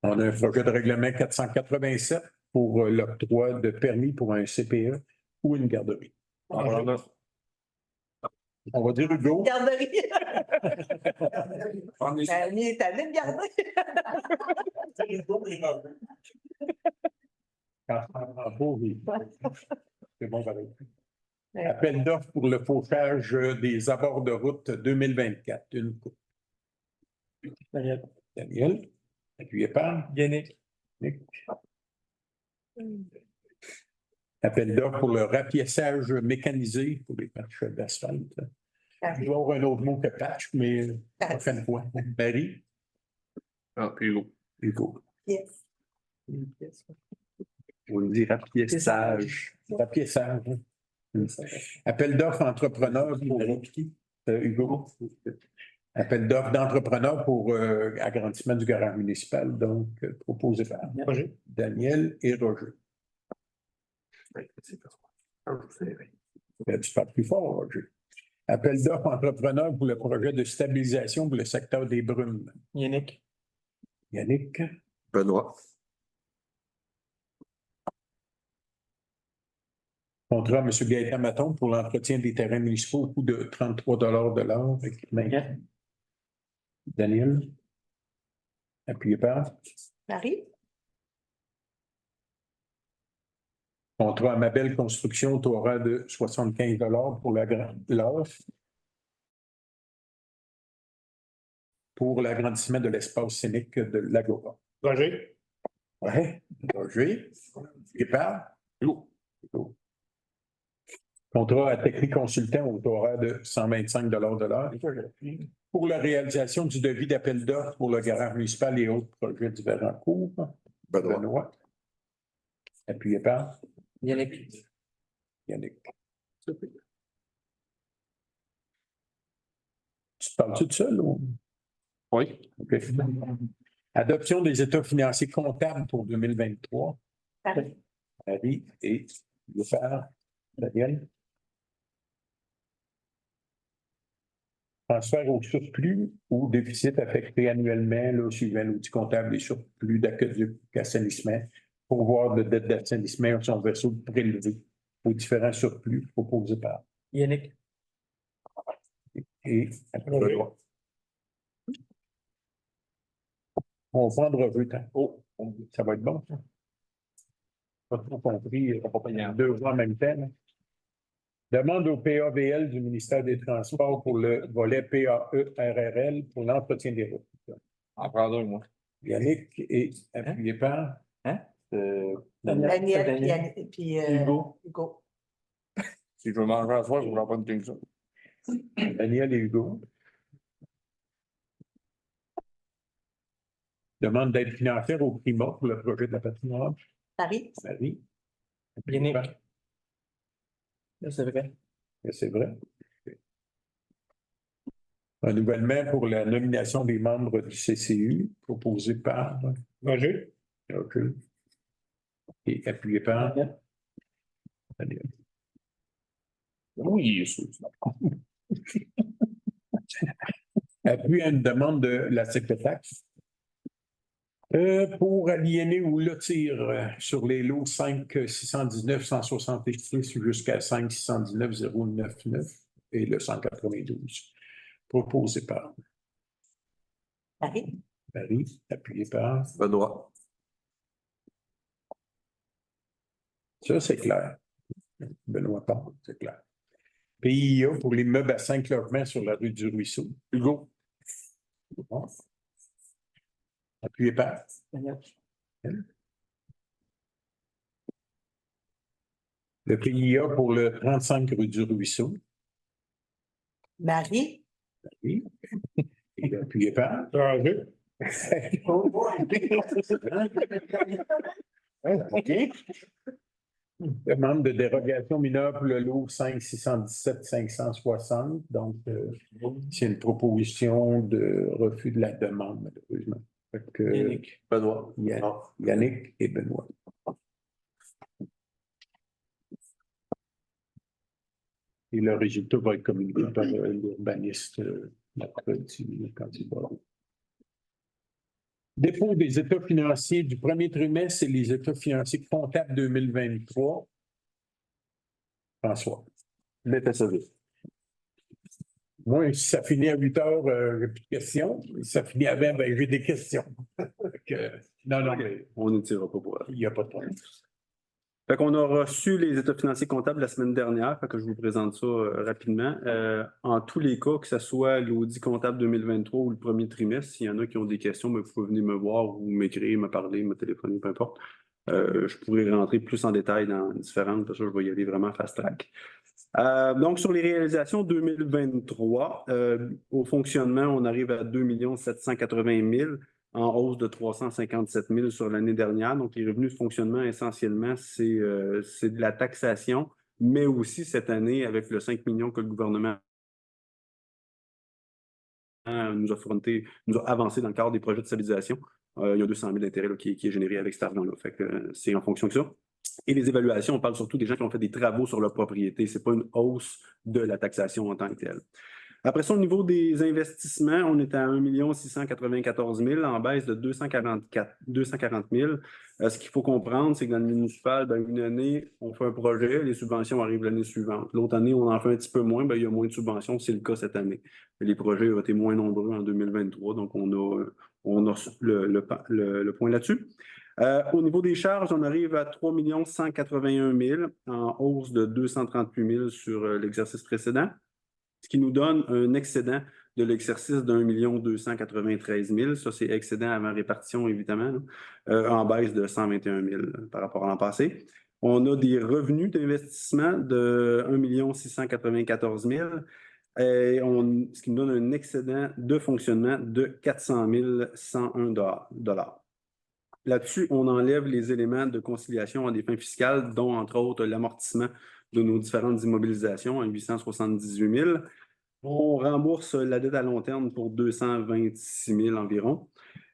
On a un projet de règlement 487 pour l'octroi de permis pour un CPE ou une garderie. On va dire Hugo. Garderie. Ben, il est allé de garder. C'est bon, pareil. Appel d'offres pour le fauchage des abords de route 2024. Une coupe. Daniel. Appuyé par Yannick. Nick. Appel d'offres pour le rapiessage mécanisé pour les patchs d'asphalte. Il doit y avoir un autre mot que patch, mais la prochaine fois. Marie. Ah, Hugo. Hugo. Yes. On dit rapiessage. Rapiessage. Appel d'offres entrepreneur pour Hugo. Appel d'offres d'entrepreneurs pour agrandissement du garage municipal, donc proposé par Daniel et Roger. Tu parles plus fort, Roger. Appel d'offres entrepreneurs pour le projet de stabilisation pour le secteur des brumes. Yannick. Yannick. Benoît. Contrat à M. Gaëtan Maton pour l'entretien des terrains municipaux au coût de 33 de l'heure. Daniel. Appuyé par. Marie? Contrat à Mabel Construction au taux horaire de 75 pour l'offre. Pour l'agrandissement de l'espace scénique de l'Agora. Roger. Oui, Roger. Appuyé par. Hugo. Contrat à Technique Consultant au taux horaire de 125 de l'heure. Pour la réalisation du devis d'appel d'offres pour le garage municipal et autres projets divers en cours. Benoît. Appuyé par Yannick. Yannick. Tu te parles-tu de ça, ou? Oui. OK. Adoption des états financiers comptables pour 2023. Marie et Daniel. Transfert au surplus ou déficit affecté annuellement, là, suivant l'outil comptable des surplus d'aqueduc assainissement, pourvoir de dette d'assainissement sont versés prélevés aux différents surplus proposés par Yannick. et Benoît. On va prendre revue. Oh, ça va être bon, ça. Pas trop compris, on va pas payer 2 fois en même temps. Là. Demande au PAVL du ministère des Transports pour le volet PAE-RRL pour l'entretien des routes. En prendre un, moi. Yannick et appuyé par Daniel, puis Hugo. Hugo. Si je veux manger à soir, je ne prends pas une thing ça. Daniel et Hugo. Demande d'aide financière au Prima pour le projet de la patinoire. Marie? Marie. Yannick. Là, C'est vrai. c'est vrai. Renouvellement pour la nomination des membres du CCU, proposé par Roger. OK. Et appuyé par Daniel. Oui, c'est Appui à une demande de la secrétaire. Pour aliéner ou lotir sur les lots 5 619 166 jusqu'à 5 619 099 et le 192. Proposé par Marie? Marie, appuyé par. Benoît. Ça, c'est clair. Benoît Pont, c'est clair. PIA pour l'immeuble à 5 logements sur la rue du Ruisseau. Hugo. Bon. Appuyé par. Daniel. Le PIA pour le 35 rue du Ruisseau. Marie? Oui. Et appuyé par. Roger. OK. Demande de dérogation mineure pour le lot 5 617 560. Donc, c'est une proposition de refus de la demande, malheureusement. Fait que, Yannick. Benoît. Yannick et Benoît. Et le résultat va être communiqué par l'urbaniste mercredi, quand il va. Dépôt des états financiers du premier trimestre et les états financiers comptables 2023. François. BPCV. Moi, si ça finit à 8 heures, j'ai plus de questions. Si ça finit avant, ben, j'ai des questions. Non, mais On ne tirera pas pour elle. il n'y a pas de problème. Fait qu'on a reçu les états financiers comptables la semaine dernière, fait que je vous présente ça rapidement. En tous les cas, que ce soit l'audit comptable 2023 ou le premier trimestre, s'il y en a qui ont des questions, ben, vous pouvez venir me voir ou m'écrire, me parler, me téléphoner, peu importe. Je pourrais rentrer plus en détail dans différentes, parce que je vais y aller vraiment fast-track. Donc, sur les réalisations 2023, au fonctionnement, on arrive à 2 780 000 en hausse de 357 000 sur l'année dernière. Donc, les revenus de fonctionnement, essentiellement, c'est de la taxation, mais aussi cette année, avec le 5 millions que le gouvernement nous a avancé dans le cadre des projets de stabilisation. Il y a 200 000 d'intérêt qui est généré avec cet argent-là. Fait que c'est en fonction de ça. Et les évaluations, on parle surtout des gens qui ont fait des travaux sur leur propriété. Ce n'est pas une hausse de la taxation en tant que telle. Après ça, au niveau des investissements, on est à 1 694 000 en baisse de 240 000. Ce qu'il faut comprendre, c'est que dans le municipal, ben, une année, on fait un projet, les subventions arrivent l'année suivante. L'autre année, on en fait un petit peu moins, ben, il y a moins de subventions, c'est le cas cette année. Les projets ont été moins nombreux en 2023, donc on a le point là-dessus. Au niveau des charges, on arrive à 3 181 000 en hausse de 238 000 sur l'exercice précédent, ce qui nous donne un excédent de l'exercice d'1 293 000. Ça, c'est excédent avant répartition, évidemment, en baisse de 121 000 par rapport à l'an passé. On a des revenus d'investissement de 1 694 000. Ce qui nous donne un excédent de fonctionnement de 400 101 $. Là-dessus, on enlève les éléments de conciliation à des fins fiscales, dont, entre autres, l'amortissement de nos différentes immobilisations à 878 000. On rembourse la dette à long terme pour 226 000 environ.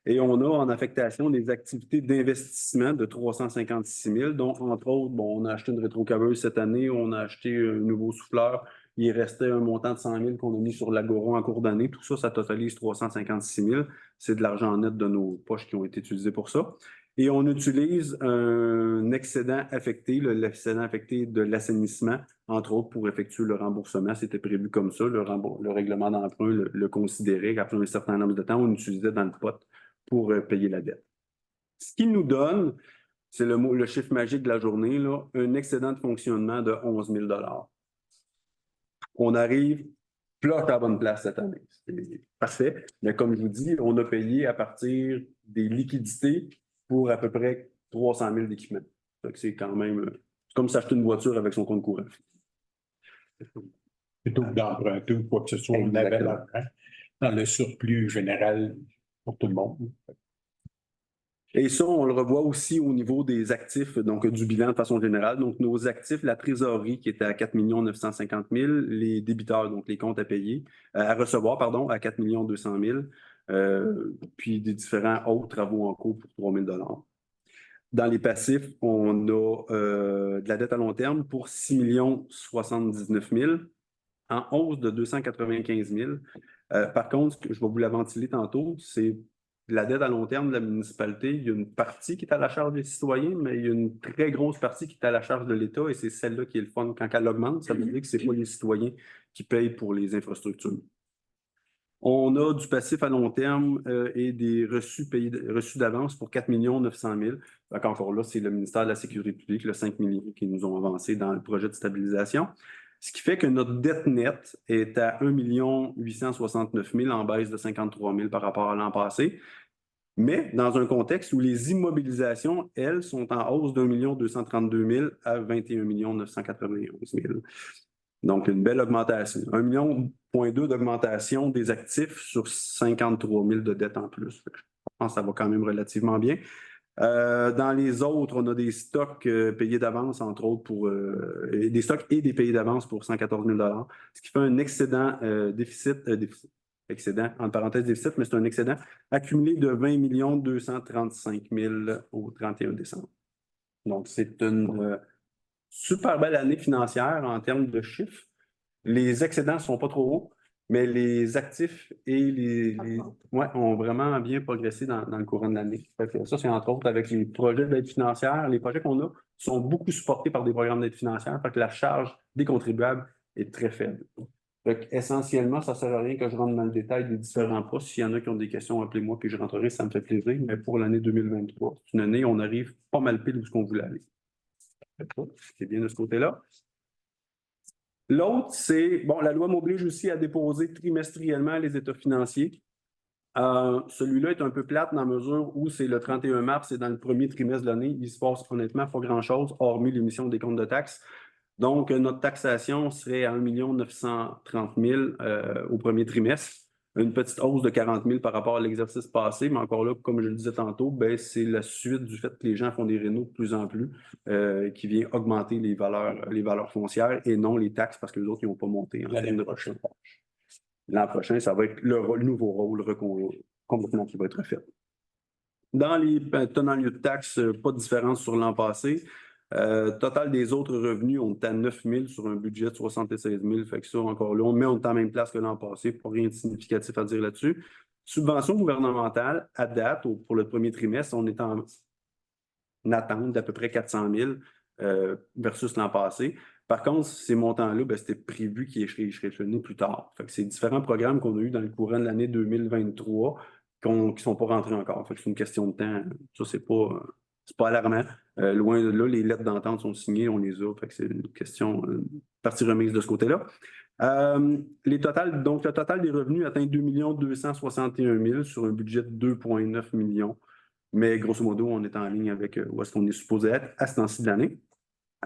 Et on a en affectation des activités d'investissement de 356 000, dont, entre autres, on a acheté une rétrocaveuse cette année, on a acheté un nouveau souffleur. Il restait un montant de 100 000 qu'on a mis sur l'Agora en cours d'année. Tout ça, ça totalise 356 000. C'est de l'argent net de nos poches qui ont été utilisés pour ça. Et on utilise un excédent affecté, l'excédent affecté de l'assainissement, entre autres, pour effectuer le remboursement. C'était prévu comme ça. Le règlement d'emprunt le considérait. Après un certain nombre de temps, on utilisait dans le pot pour payer la dette. Ce qui nous donne, c'est le chiffre magique de la journée, là, un excédent de fonctionnement de 11 000 $. On arrive plat à la bonne place cette année. C'est parfait. Mais comme je vous dis, on a payé à partir des liquidités pour à peu près 300 000 d'équipements. C'est quand même comme s'acheter une voiture avec son compte courant. Plutôt que d'emprunter ou quoi que ce soit, on avait Exactement. l'argent dans le surplus général pour tout le monde. Et ça, on le revoit aussi au niveau des actifs, donc du bilan de façon générale. Donc, nos actifs, la trésorerie qui était à 4 950 000, les débiteurs, donc les comptes à payer, à recevoir, pardon, à 4 200 000, puis des différents autres travaux en cours pour 3 000 $. Dans les passifs, on a de la dette à long terme pour 6 79 000, en hausse de 295 000. Par contre, je vais vous la ventiler tantôt, c'est la dette à long terme de la municipalité. Il y a une partie qui est à la charge des citoyens, mais il y a une très grosse partie qui est à la charge de l'État et c'est celle-là qui est le fun. Quand elle augmente, ça veut dire que ce n'est pas les citoyens qui payent pour les infrastructures. On a du passif à long terme et des reçus d'avance pour 4 900 000. Donc encore là, c'est le ministère de la Sécurité publique, le 5 millions qui nous ont avancé dans le projet de stabilisation. Ce qui fait que notre dette nette est à 1 869 000 en baisse de 53 000 par rapport à l'an passé. Mais dans un contexte où les immobilisations, elles, sont en hausse d'1 232 000 à 21 991 000. Donc, une belle augmentation. 1,2 million d'augmentation des actifs sur 53 000 de dettes en plus. Je pense que ça va quand même relativement bien. Dans les autres, on a des stocks payés d'avance, entre autres, pour des stocks et des payés d'avance pour 114 000 $, ce qui fait un excédent excédent, entre parenthèses déficit, mais c'est un excédent accumulé de 20 235 000 au 31 décembre. Donc, c'est une super belle année financière en termes de chiffres. Les excédents ne sont pas trop hauts, mais les actifs et ont vraiment bien progressé dans le courant de l'année. Ça, c'est entre autres avec les projets d'aide financière. Les projets qu'on a sont beaucoup supportés par des programmes d'aide financière, fait que la charge des contribuables est très faible. Essentiellement, ça ne sert à rien que je rentre dans le détail des différents postes. S'il y en a qui ont des questions, appelez-moi puis je rentrerai, ça me fait plaisir. Mais pour l'année 2023, c'est une année où on arrive pas mal pile où ce qu'on voulait aller. C'est bien de ce côté-là. L'autre, c'est, bon, la loi m'oblige aussi à déposer trimestriellement les états financiers. Celui-là est un peu plate dans la mesure où c'est le 31 mars et dans le premier trimestre de l'année, il se passe honnêtement pas grand-chose, hormis l'émission des comptes de taxes. Donc, notre taxation serait à 1 930 000 au premier trimestre. Une petite hausse de 40 000 par rapport à l'exercice passé, mais encore là, comme je le disais tantôt, ben, c'est la suite du fait que les gens font des rénaux de plus en plus qui vient augmenter les valeurs foncières et non les taxes parce que les autres, ils n'ont pas monté en termes de prochaine. L'an prochain, ça va être le nouveau rôle complètement qui va être fait. Dans les tenants lieu de taxes, pas de différence sur l'an passé. Total des autres revenus, on est à 9 000 sur un budget de 76 000. Fait que ça, encore là, on est à la même place que l'an passé, pas rien de significatif à dire là-dessus. Subvention gouvernementale, à date, pour le premier trimestre, on est en attente d'à peu près 400 000 versus l'an passé. Par contre, ces montants-là, ben, c'était prévu qu'ils seraient échelonnés plus tard. Fait que c'est différents programmes qu'on a eu dans le courant de l'année 2023 qui ne sont pas rentrés encore. Fait que c'est une question de temps. Ça, c'est pas alarmant. Loin de là, les lettres d'entente sont signées, on les a. Fait que c'est une question, partie remise de ce côté-là. Donc, le total des revenus atteint 2 261 000 sur un budget de 2,9 millions. Mais grosso modo, on est en ligne avec où est-ce qu'on est supposé être à ce temps-ci de l'année.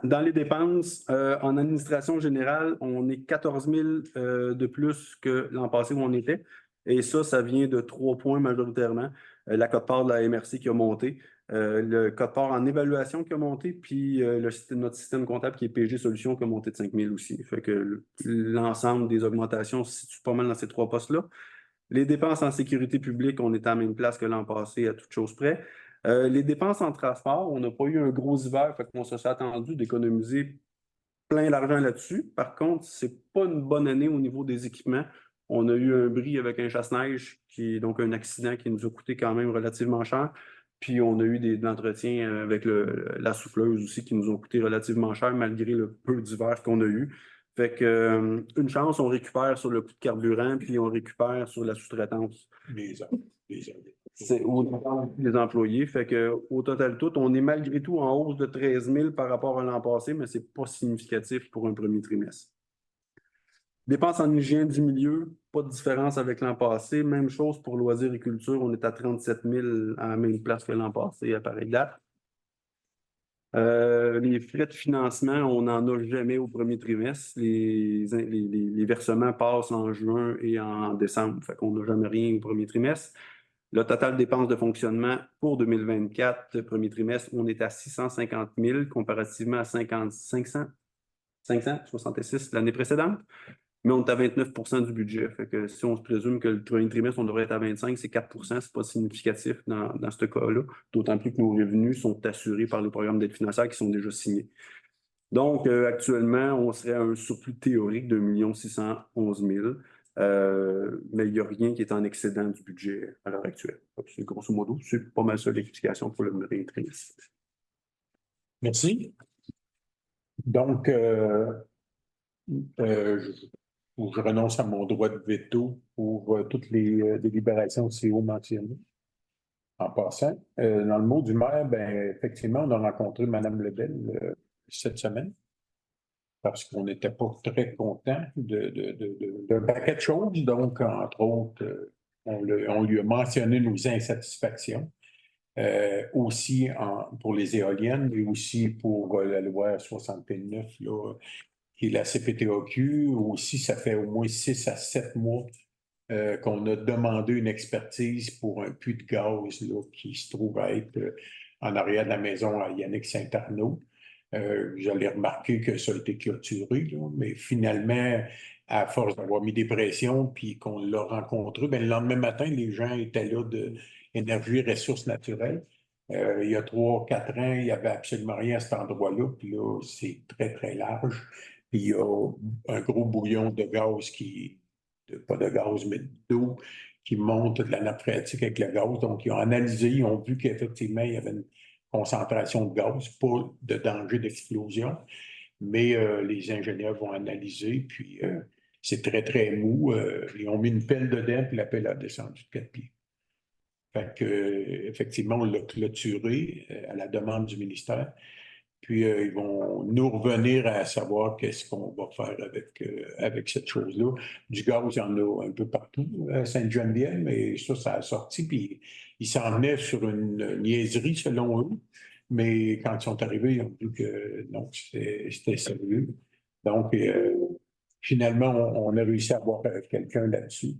Dans les dépenses, en administration générale, on est 14 000 de plus que l'an passé où on était. Et ça vient de 3 points majoritairement. La quote-part de la MRC qui a monté, le quote-part en évaluation qui a monté, puis notre système comptable qui est PG Solutions qui a monté de 5 000 aussi. Fait que l'ensemble des augmentations se situe pas mal dans ces 3 postes-là. Les dépenses en sécurité publique, on est à la même place que l'an passé, à toute chose près. Les dépenses en transport, on n'a pas eu un gros hiver, fait qu'on s'est attendu d'économiser plein d'argent là-dessus. Par contre, ce n'est pas une bonne année au niveau des équipements. On a eu un bris avec un chasse-neige, donc un accident qui nous a coûté quand même relativement cher. Puis on a eu de l'entretien avec la souffleuse aussi qui nous ont coûté relativement cher malgré le peu d'hiver qu'on a eu. Fait que, une chance, on récupère sur le coût de carburant, puis on récupère sur la sous-traitance. C'est les employés. Fait que, au total tout, on est malgré tout en hausse de 13 000 par rapport à l'an passé, mais ce n'est pas significatif pour un premier trimestre. Dépenses en hygiène du milieu, pas de différence avec l'an passé. Même chose pour loisirs et culture, on est à 37 000 à la même place que l'an passé à pareille date. Les frais de financement, on n'en a jamais au premier trimestre. Les versements passent en juin et en décembre. Fait qu'on n'a jamais rien au premier trimestre. Le total de dépenses de fonctionnement pour 2024, premier trimestre, on est à 650 000 comparativement à 566 l'année précédente. Mais on est à 29 du budget. Fait que si on se présume que le premier trimestre, on devrait être à 25, c'est 4 c'est pas significatif dans ce cas-là. D'autant plus que nos revenus sont assurés par les programmes d'aide financière qui sont déjà signés. Donc, actuellement, on serait à un surplus théorique de 1 611 000. Mais il n'y a rien qui est en excédent du budget à l'heure actuelle. C'est grosso modo, c'est pas mal ça l'explication pour le premier trimestre. Merci. Donc, je renonce à mon droit de veto pour toutes les délibérations CO mentionnées. En passant, dans le mot du maire, ben, effectivement, on a rencontré Mme Lebel cette semaine parce qu'on n'était pas très content d'un paquet de choses. Donc, entre autres, on lui a mentionné nos insatisfactions. Aussi pour les éoliennes, mais aussi pour la loi 69, là, qui est la CPTAQ. Aussi, ça fait au moins 6 à 7 mois qu'on a demandé une expertise pour un puits de gaz là, qui se trouve à être en arrière de la maison à Yannick Saint-Arnaud. J'allais remarquer que ça a été clôturé, là, mais finalement, à force d'avoir mis des pressions puis qu'on l'a rencontré, ben, le lendemain matin, les gens étaient là de Énergie et Ressources naturelles. Il y a 3-4 ans, il n'y avait absolument rien à cet endroit-là, puis là, c'est très, très large. Puis il y a un gros bouillon de gaz pas de gaz, mais d'eau qui monte de la nappe phréatique avec le gaz. Donc, ils ont analysé, ils ont vu qu'effectivement, il y avait une concentration de gaz, pas de danger d'explosion, mais les ingénieurs vont analyser, puis c'est très, très mou. Ils ont mis une pelle dedans, puis la pelle a descendu de 4 pieds. Fait que, effectivement, on l'a clôturé à la demande du ministère. Puis, ils vont nous revenir à savoir qu'est-ce qu'on va faire avec cette chose-là. Du gaz, il y en a un peu partout à Sainte-Geneviève, mais ça a sorti. Puis, ils s'en venaient sur une niaiserie, selon eux. Mais quand ils sont arrivés, ils ont vu que non, c'était sérieux. Donc, finalement, on a réussi à avoir quelqu'un là-dessus.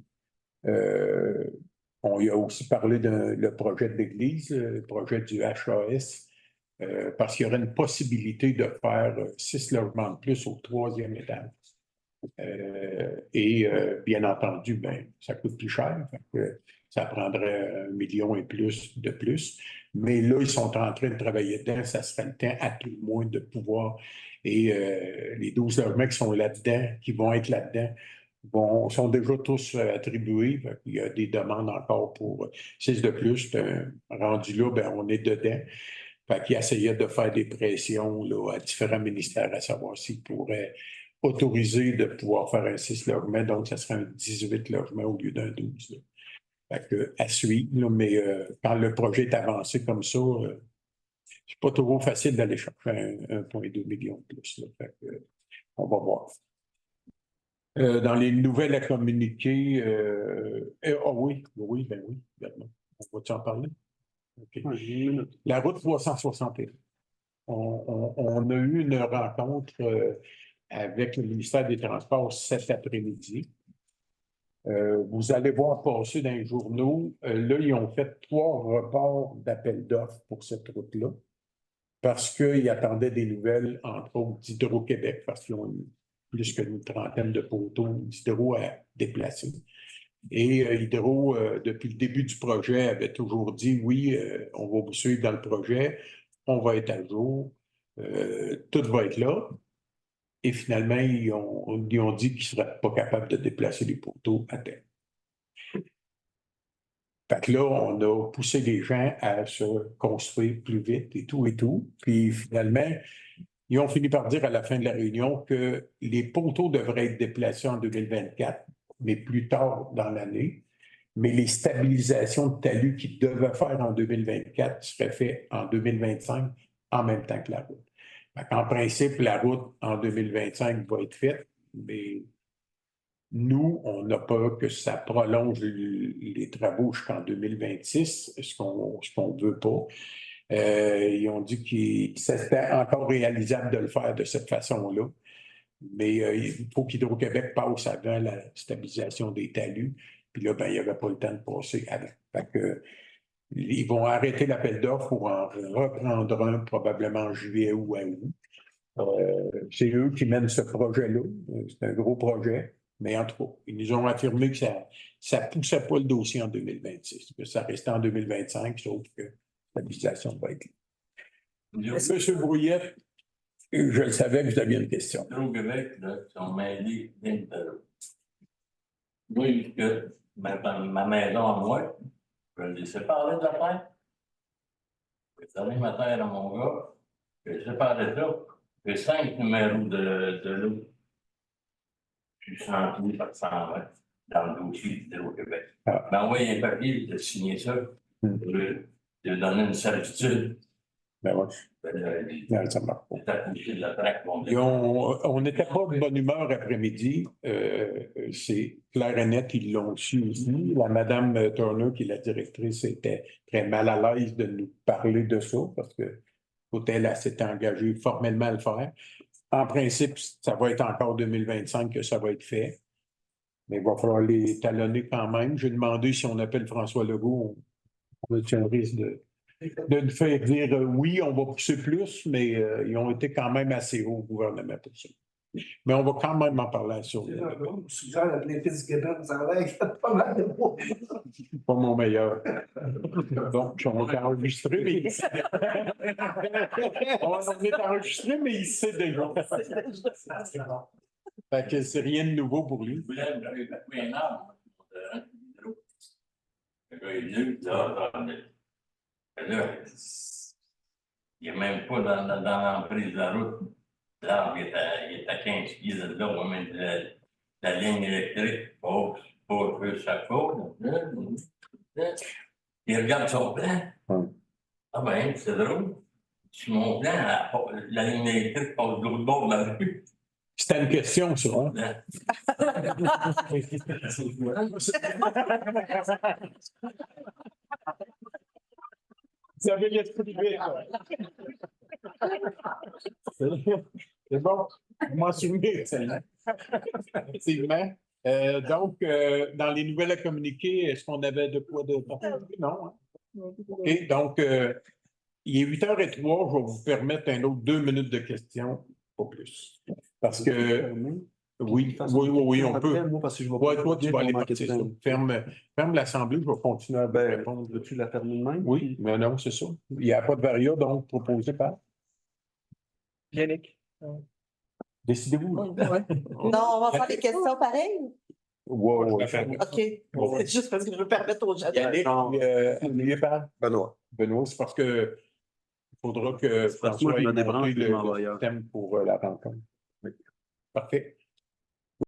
On y a aussi parlé le projet de l'Église, le projet du HAS. Parce qu'il y aurait une possibilité de faire 6 logements de plus au 3e étage. Bien entendu, ben, ça coûte plus cher. Ça prendrait 1 million et plus de plus. Mais là, ils sont en train de travailler dedans. Ça serait le temps à tout le moins de pouvoir. Et les 12 logements qui sont là-dedans, qui vont être là-dedans, sont déjà tous attribués. Il y a des demandes encore pour 6 de plus. Rendu là, ben, on est dedans. Fait qu'il essayait de faire des pressions là, à différents ministères à savoir s'ils pourraient autoriser de pouvoir faire un 6 logements. Donc, ça serait un 18 logements au lieu d'un 12. Là. Fait que, à suivre, là, mais quand le projet est avancé comme ça, c'est pas toujours facile d'aller chercher 1,2 million de plus. Là. Fait que, on va voir. Dans les nouvelles à communiquer, oui, ben oui, on va-tu en parler? Okay. La route 361. On a eu une rencontre avec le ministère des Transports cet après-midi. Vous allez voir passer dans les journaux, là, ils ont fait 3 reports d'appel d'offres pour cette route-là, parce qu'ils attendaient des nouvelles, entre autres, d'Hydro-Québec, parce qu'ils ont plus qu'une trentaine de poteaux d'Hydro à déplacer. Et Hydro, depuis le début du projet, avait toujours dit, oui, on va vous suivre dans le projet, on va être à jour, tout va être là. Et finalement, ils ont dit qu'ils ne seraient pas capables de déplacer les poteaux à terre. Fait que là, on a poussé les gens à se construire plus vite et tout et tout. Puis finalement, ils ont fini par dire à la fin de la réunion que les poteaux devraient être déplacés en 2024, mais plus tard dans l'année. Mais les stabilisations de talus qu'ils devaient faire en 2024 seraient faites en 2025 en même temps que la route. En principe, la route en 2025 va être faite, mais nous, on n'a pas que ça prolonge les travaux jusqu'en 2026, ce qu'on ne veut pas. Ils ont dit que c'était encore réalisable de le faire de cette façon-là. Mais il faut qu'Hydro-Québec passe avant la stabilisation des talus. Puis là, ben, il n'y avait pas le temps de passer avant. Fait que, ils vont arrêter l'appel d'offres pour en reprendre un probablement en juillet ou à août. C'est eux qui mènent ce projet-là. C'est un gros projet. Mais en tout cas, ils nous ont affirmé que ça ne poussait pas le dossier en 2026, que ça restait en 2025, sauf que la stabilisation va être là. Monsieur Brouillette, je le savais que vous aviez une question. Au Québec, là, ils sont mêlés d'intérêt. Oui, que ma maison à moi, je l'ai séparée de la terre. J'ai donné ma terre à mon gars, j'ai séparé ça. J'ai 5 numéros de l'eau. Je suis senti par 120 dans le dossier d'Hydro-Québec. Ah. Ben oui, il y a un papier, de signer ça. De donner une certitude. Ben ouais. Non, ça marche pas. On n'était pas de bonne humeur après-midi. C'est clair et net, ils l'ont su aussi. La madame Turner, qui est la directrice, était très mal à l'aise de nous parler de ça parce que l'hôtel s'était engagé formellement à le faire. En principe, ça va être encore 2025 que ça va être fait. Mais il va falloir les talonner quand même. J'ai demandé si on appelle François Legault, on a un risque de nous faire dire oui, on va pousser plus, mais ils ont été quand même assez hauts au gouvernement pour ça. Mais on va quand même en parler sur Je suggère d'appeler Fitzgibbon, ça a l'air qu'il y a pas mal de mots. pas mon meilleur. Donc, on va enregistrer, mais il sait on est enregistré, mais il sait déjà. Fait que c'est rien de nouveau pour lui. Il n'est même pas dans l'emprise de la route. L'arbre, il est à 15 pieds de là, on met la ligne électrique, pas chaque fois. Il regarde son plan. Ah ben, c'est drôle. Sur mon plan, la ligne électrique passe de l'autre bord de la rue. C'était une question, ça. Hein? Vous avez l'esprit vite. C'est bon, je m'en souviens, celle-là. Effectivement. Donc, dans les nouvelles à communiquer, est-ce qu'on avait de quoi de non? Hein? OK, donc, il est 8h03, je vais vous permettre un autre 2 minutes de questions, pas plus. Parce que, oui, on peut. Toi, tu vas aller partir ça. Ferme l'Assemblée, je vais continuer à répondre. Veux-tu la terminer de même? Oui, mais non, c'est ça. Il n'y a pas de varia, donc proposé par. Yannick. Décidez-vous. Non, on va faire des questions pareilles. Ouais. OK. C'est juste parce que je veux permettre aux gens. Yannick, par Benoît, c'est parce que il faudra que François ait monté le système pour la rencontre. Oui. Parfait.